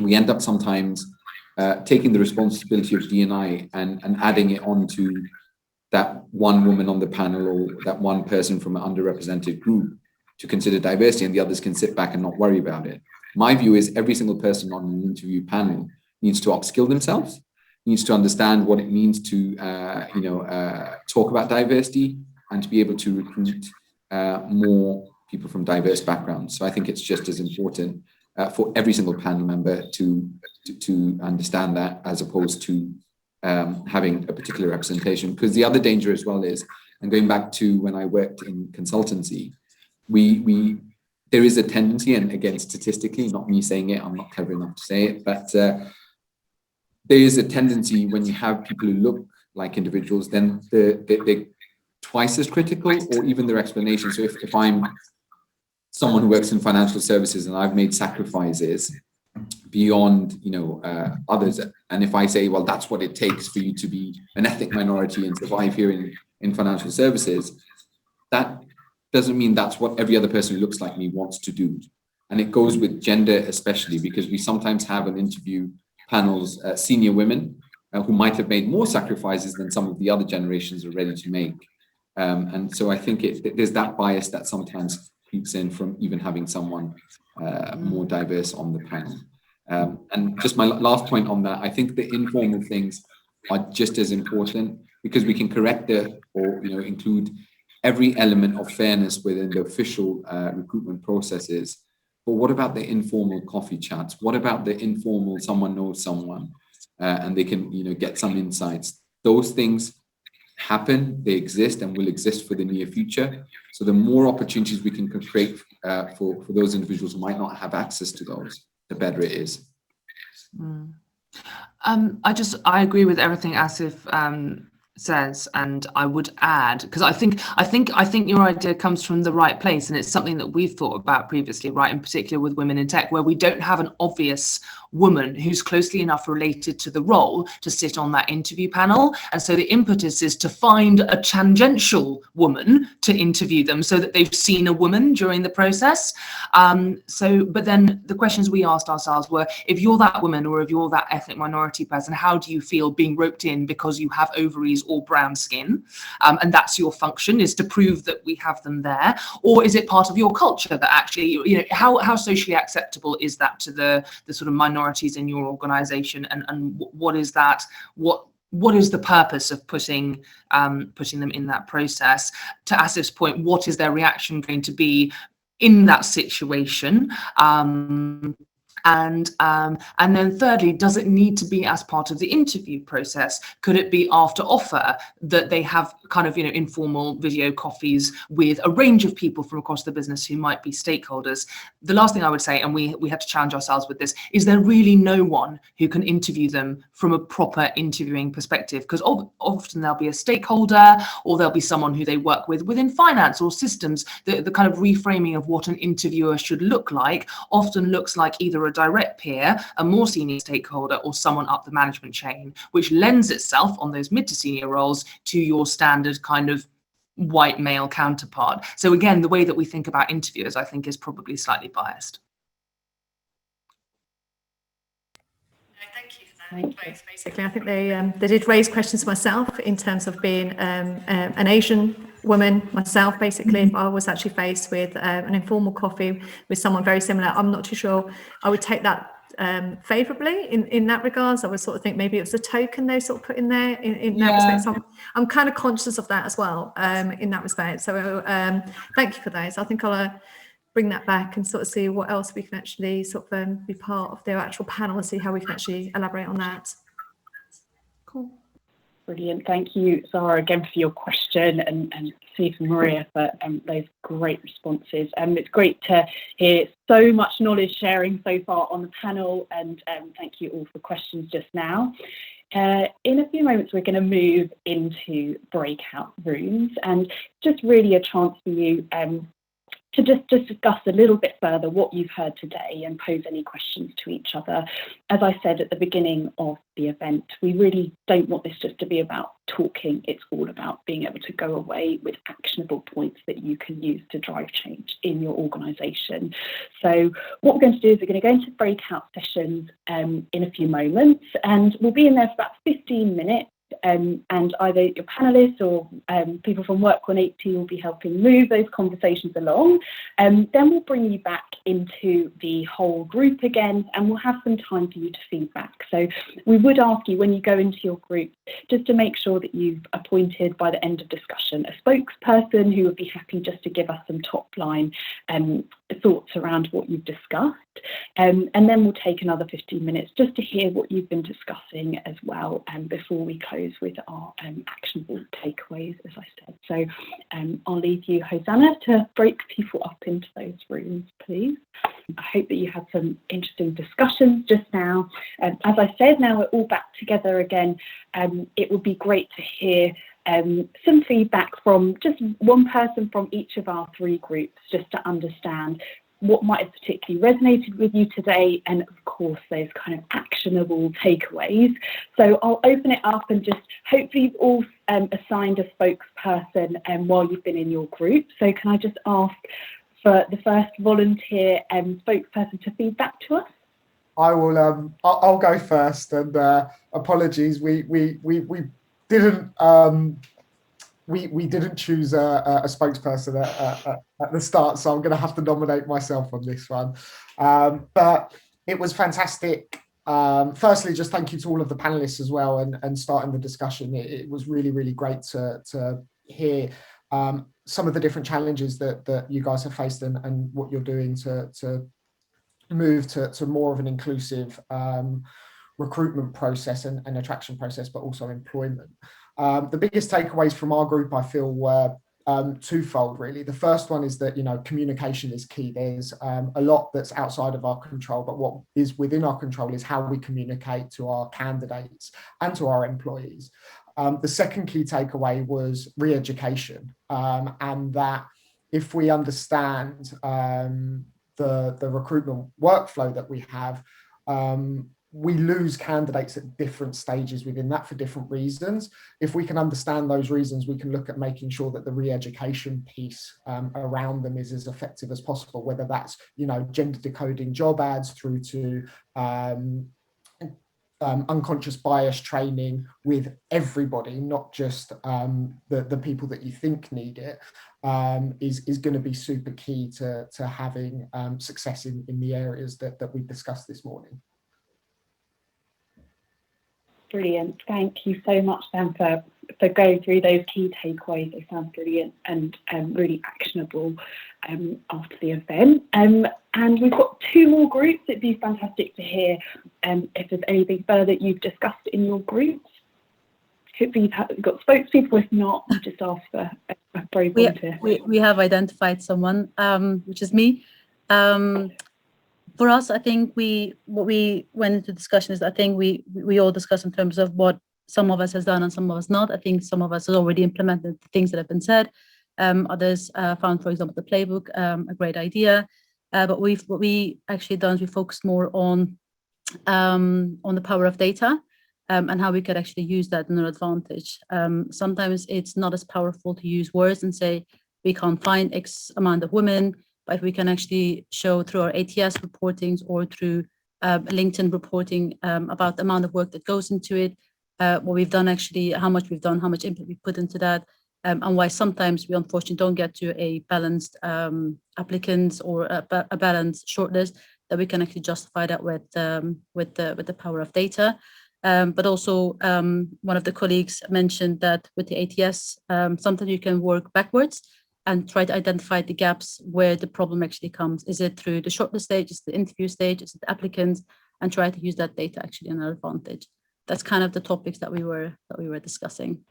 we end up sometimes taking the responsibility of D&I and adding it on to that one woman on the panel or that one person from an underrepresented group to consider diversity, and the others can sit back and not worry about it. My view is every single person on an interview panel needs to upskill themselves, needs to understand what it means to talk about diversity and to be able to recruit more people from diverse backgrounds. So I think it's just as important for every single panel member to understand that, as opposed to having a particular representation. Because the other danger as well is, and going back to when I worked in consultancy, there is a tendency, and again, statistically, not me saying it, I'm not clever enough to say it, but there is a tendency when you have people who look like individuals, then they're twice as critical, or even their explanation. So if I'm someone who works in financial services and I've made sacrifices beyond, others, and if I say, well, that's what it takes for you to be an ethnic minority and survive here in financial services, that doesn't mean that's what every other person who looks like me wants to do. And it goes with gender especially, because we sometimes have an interview panels, senior women who might have made more sacrifices than some of the other generations are ready to make. And so I think there's that bias that sometimes creeps in from even having someone more diverse on the panel. And just my last point on that, I think the informal things are just as important, because we can correct or include every element of fairness within the official recruitment processes. But what about the informal coffee chats? What about the informal someone knows someone and they can get some insights? Those things happen, they exist and will exist for the near future. So the more opportunities we can create for those individuals who might not have access to those, the better it is. I agree with everything Asif says, and I would add, because I think your idea comes from the right place, and it's something that we've thought about previously, right? In particular with women in tech, where we don't have an obvious woman who's closely enough related to the role to sit on that interview panel. And so the impetus is to find a tangential woman to interview them so that they've seen a woman during the process. But then the questions we asked ourselves were, if you're that woman or if you're that ethnic minority person, how do you feel being roped in because you have ovaries or brown skin? And that's your function, is to prove that we have them there. Or is it part of your culture that actually, how socially acceptable is that to the sort of minorities in your organization, and what is that? What is the purpose of pushing them in that process? To Asif's point, what is their reaction going to be in that situation? And then thirdly, does it need to be as part of the interview process? Could it be after offer that they have kind of, informal video coffees with a range of people from across the business who might be stakeholders? The last thing I would say, and we had to challenge ourselves with this, is there really no one who can interview them from a proper interviewing perspective? Because often there'll be a stakeholder, or there'll be someone who they work with within finance or systems. The kind of reframing of what an interviewer should look like often looks like either a direct peer, a more senior stakeholder, or someone up the management chain, which lends itself on those mid to senior roles to your standard kind of white male counterpart. So again, the way that we think about interviewers, I think, is probably slightly biased. Thank you for that. Basically, I think they did raise questions myself in terms of being an Asian woman myself. Basically, if I was actually faced with an informal coffee with someone very similar, I'm not too sure I would take that favourably in that regards. I would sort of think maybe it was a token they sort of put in there in that respect. So I'm kind of conscious of that as well in that respect. So thank you for those. I think I'll bring that back and sort of see what else we can actually sort of be part of their actual panel and see how we can actually elaborate on that. Cool. Brilliant. Thank you, Zara, again for your question, and Steve and Maria for those great responses. It's great to hear so much knowledge sharing so far on the panel, and thank you all for questions just now. In a few moments, we're going to move into breakout rooms, and just really a chance for you to just discuss a little bit further what you've heard today and pose any questions to each other. As I said at the beginning of the event, we really don't want this just to be about talking. It's all about being able to go away with actionable points that you can use to drive change in your organisation. So what we're going to do is we're going to go into breakout sessions in a few moments, and we'll be in there for about 15 minutes. And either your panelists or people from Work 180 will be helping move those conversations along. Then we'll bring you back into the whole group again, and we'll have some time for you to feedback. So we would ask you, when you go into your group, just to make sure that you've appointed by the end of discussion a spokesperson who would be happy just to give us some top line thoughts around what you've discussed. And then we'll take another 15 minutes just to hear what you've been discussing as well, before we close with our actionable takeaways, as I said. So I'll leave you, Hosanna, to break people up into those rooms, please. I hope that you had some interesting discussions just now. As I said, now we're all back together again. It would be great to hear some feedback from just one person from each of our 3 groups, just to understand what might have particularly resonated with you today, and of course those kind of actionable takeaways. So I'll open it up, and just hopefully you've all assigned a spokesperson while you've been in your group. So can I just ask for the first volunteer spokesperson to feed back to us? I will. I'll go first, and apologies. We didn't. We didn't choose a spokesperson at the start, so I'm going to have to nominate myself on this one. But it was fantastic. Firstly, just thank you to all of the panelists as well, and starting the discussion. It was really, really great to hear some of the different challenges that you guys have faced, and what you're doing to move to more of an inclusive recruitment process and attraction process, but also employment. The biggest takeaways from our group, I feel, were twofold, really. The first one is that, communication is key. There's a lot that's outside of our control, but what is within our control is how we communicate to our candidates and to our employees. The second key takeaway was re-education, and that if we understand the recruitment workflow that we have, we lose candidates at different stages within that for different reasons. If we can understand those reasons, we can look at making sure that the re-education piece around them is as effective as possible, whether that's, gender decoding job ads through to unconscious bias training with everybody, not just the people that you think need it, is going to be super key to having success in the areas that we've discussed this morning. Brilliant. Thank you so much, Dan, for going through those key takeaways. They sound brilliant and really actionable after the event. And we've got 2 more groups. It'd be fantastic to hear if there's anything further that you've discussed in your groups. Hopefully you've got spokespeople. If not, we'll just ask for a brave volunteer. We have identified someone, which is me. For us, I think what we went into discussion is, I think we all discussed in terms of what some of us has done and some of us not. I think some of us has already implemented the things that have been said. Others found, for example, the playbook a great idea. But what we actually done is we focused more on the power of data and how we could actually use that in our advantage. Sometimes it's not as powerful to use words and say we can't find X amount of women, but we can actually show through our ATS reportings or through LinkedIn reporting about the amount of work that goes into it, what we've done actually, how much we've done, how much input we put into that, and why sometimes we unfortunately don't get to a balanced applicants or a balanced shortlist, that we can actually justify that with the power of data. But also one of the colleagues mentioned that with the ATS, sometimes you can work backwards and try to identify the gaps where the problem actually comes. Is it through the shortlist stage, is it the interview stage, is it the applicants, and try to use that data actually in our advantage. That's kind of the topics that we were discussing.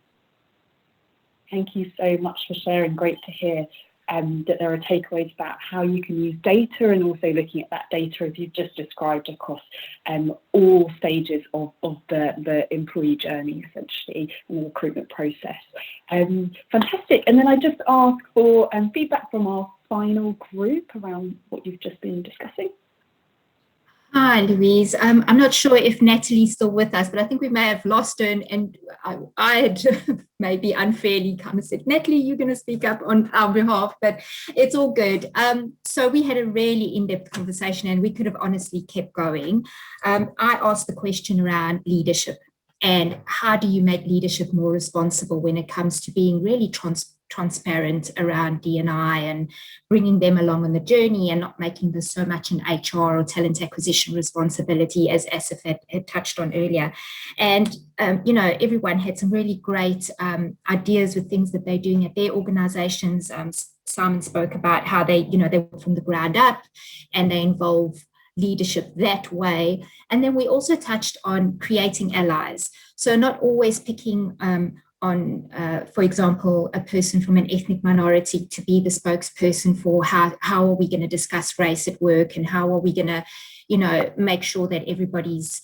Thank you so much for sharing. Great to hear that there are takeaways about how you can use data, and also looking at that data as you've just described across all stages of the employee journey, essentially, in the recruitment process. Fantastic. And then I just ask for feedback from our final group around what you've just been discussing. Hi, Louise. I'm not sure if Natalie's still with us, but I think we may have lost her, and I had maybe unfairly kind of said, Natalie, you're going to speak up on our behalf, but it's all good. So we had a really in-depth conversation, and we could have honestly kept going. I asked the question around leadership, and how do you make leadership more responsible when it comes to being really transparent around D&I and bringing them along on the journey and not making this so much an HR or talent acquisition responsibility, as Asif had touched on earlier. And, everyone had some really great ideas with things that they're doing at their organizations. Simon spoke about how they work from the ground up and they involve leadership that way. And then we also touched on creating allies. So not always picking on, for example, a person from an ethnic minority to be the spokesperson for how are we going to discuss race at work, and how are we going to, make sure that everybody's,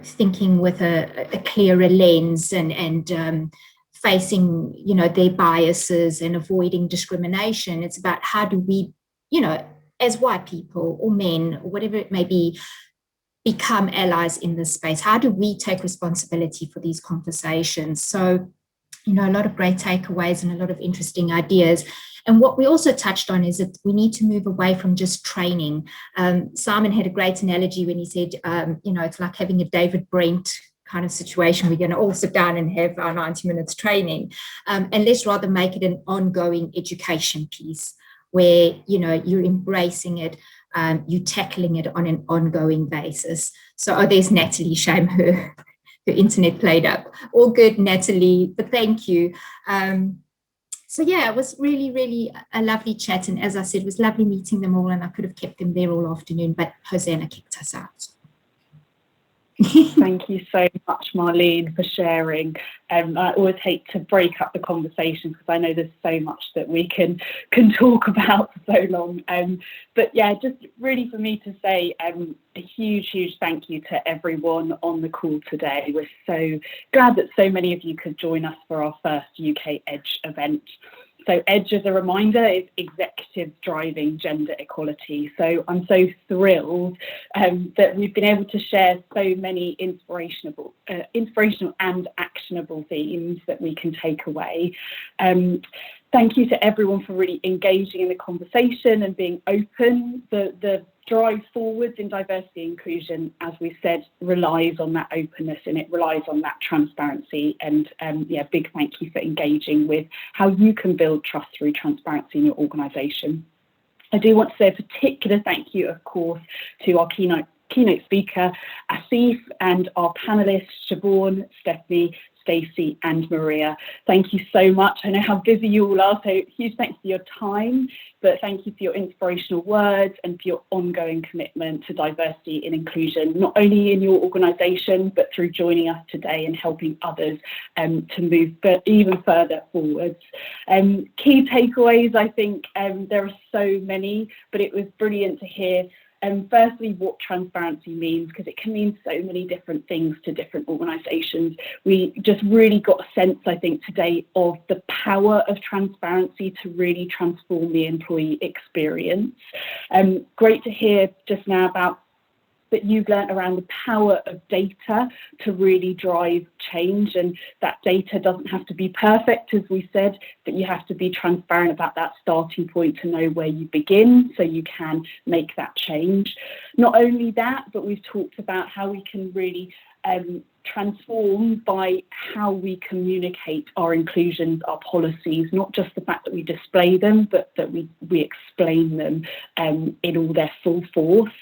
thinking with a clearer lens and facing, their biases and avoiding discrimination. It's about how do we, as white people or men or whatever it may be, become allies in this space? How do we take responsibility for these conversations? So, a lot of great takeaways and a lot of interesting ideas. And what we also touched on is that we need to move away from just training. Simon had a great analogy when he said, it's like having a David Brent kind of situation. We're going to all sit down and have our 90 minutes training. And let's rather make it an ongoing education piece where, you're embracing it, you're tackling it on an ongoing basis. So, there's Natalie, shame her internet played up. All good, Natalie, but thank you. So yeah, it was really, really a lovely chat. And as I said, it was lovely meeting them all, and I could have kept them there all afternoon, but Hosanna kicked us out. Thank you so much, Marlene, for sharing. I always hate to break up the conversation because I know there's so much that we can talk about for so long. But yeah, just really for me to say a huge thank you to everyone on the call today. We're so glad that so many of you could join us for our first UK Edge event. So EDGE, as a reminder, is Executives Driving Gender Equality. So I'm so thrilled that we've been able to share so many inspirational and actionable themes that we can take away. Thank you to everyone for really engaging in the conversation and being open. The drive forwards in diversity and inclusion, as we said, relies on that openness and it relies on that transparency. And big thank you for engaging with how you can build trust through transparency in your organisation. I do want to say a particular thank you, of course, to our keynote speaker, Asif, and our panellists, Siobhan, Stephanie, Stacey and Maria. Thank you so much. I know how busy you all are, so huge thanks for your time, but thank you for your inspirational words and for your ongoing commitment to diversity and inclusion, not only in your organisation, but through joining us today and helping others to move even further forwards. Key takeaways, I think there are so many, but it was brilliant to hear firstly, what transparency means, because it can mean so many different things to different organisations. We just really got a sense, I think, today of the power of transparency to really transform the employee experience. Great to hear just now about that you've learned around the power of data to really drive change, and that data doesn't have to be perfect, as we said, but you have to be transparent about that starting point to know where you begin so you can make that change. Not only that, but we've talked about how we can really transform by how we communicate our inclusions, our policies, not just the fact that we display them, but that we explain them in all their full force.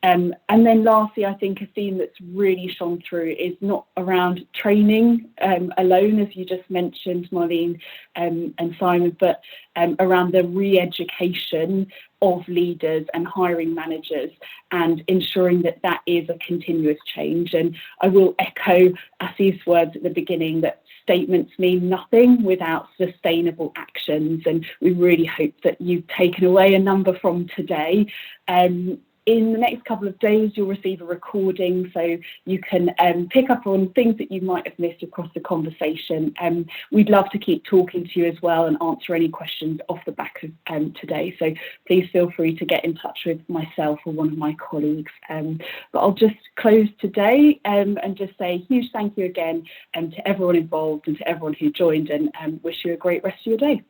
And then lastly, I think a theme that's really shone through is not around training alone, as you just mentioned, Marlene and Simon, but around the re-education of leaders and hiring managers and ensuring that that is a continuous change. And I will echo Asif's words at the beginning that statements mean nothing without sustainable actions. And we really hope that you've taken away a number from today. In the next couple of days, you'll receive a recording so you can pick up on things that you might have missed across the conversation. We'd love to keep talking to you as well and answer any questions off the back of today. So please feel free to get in touch with myself or one of my colleagues. But I'll just close today and just say a huge thank you again to everyone involved and to everyone who joined, and wish you a great rest of your day.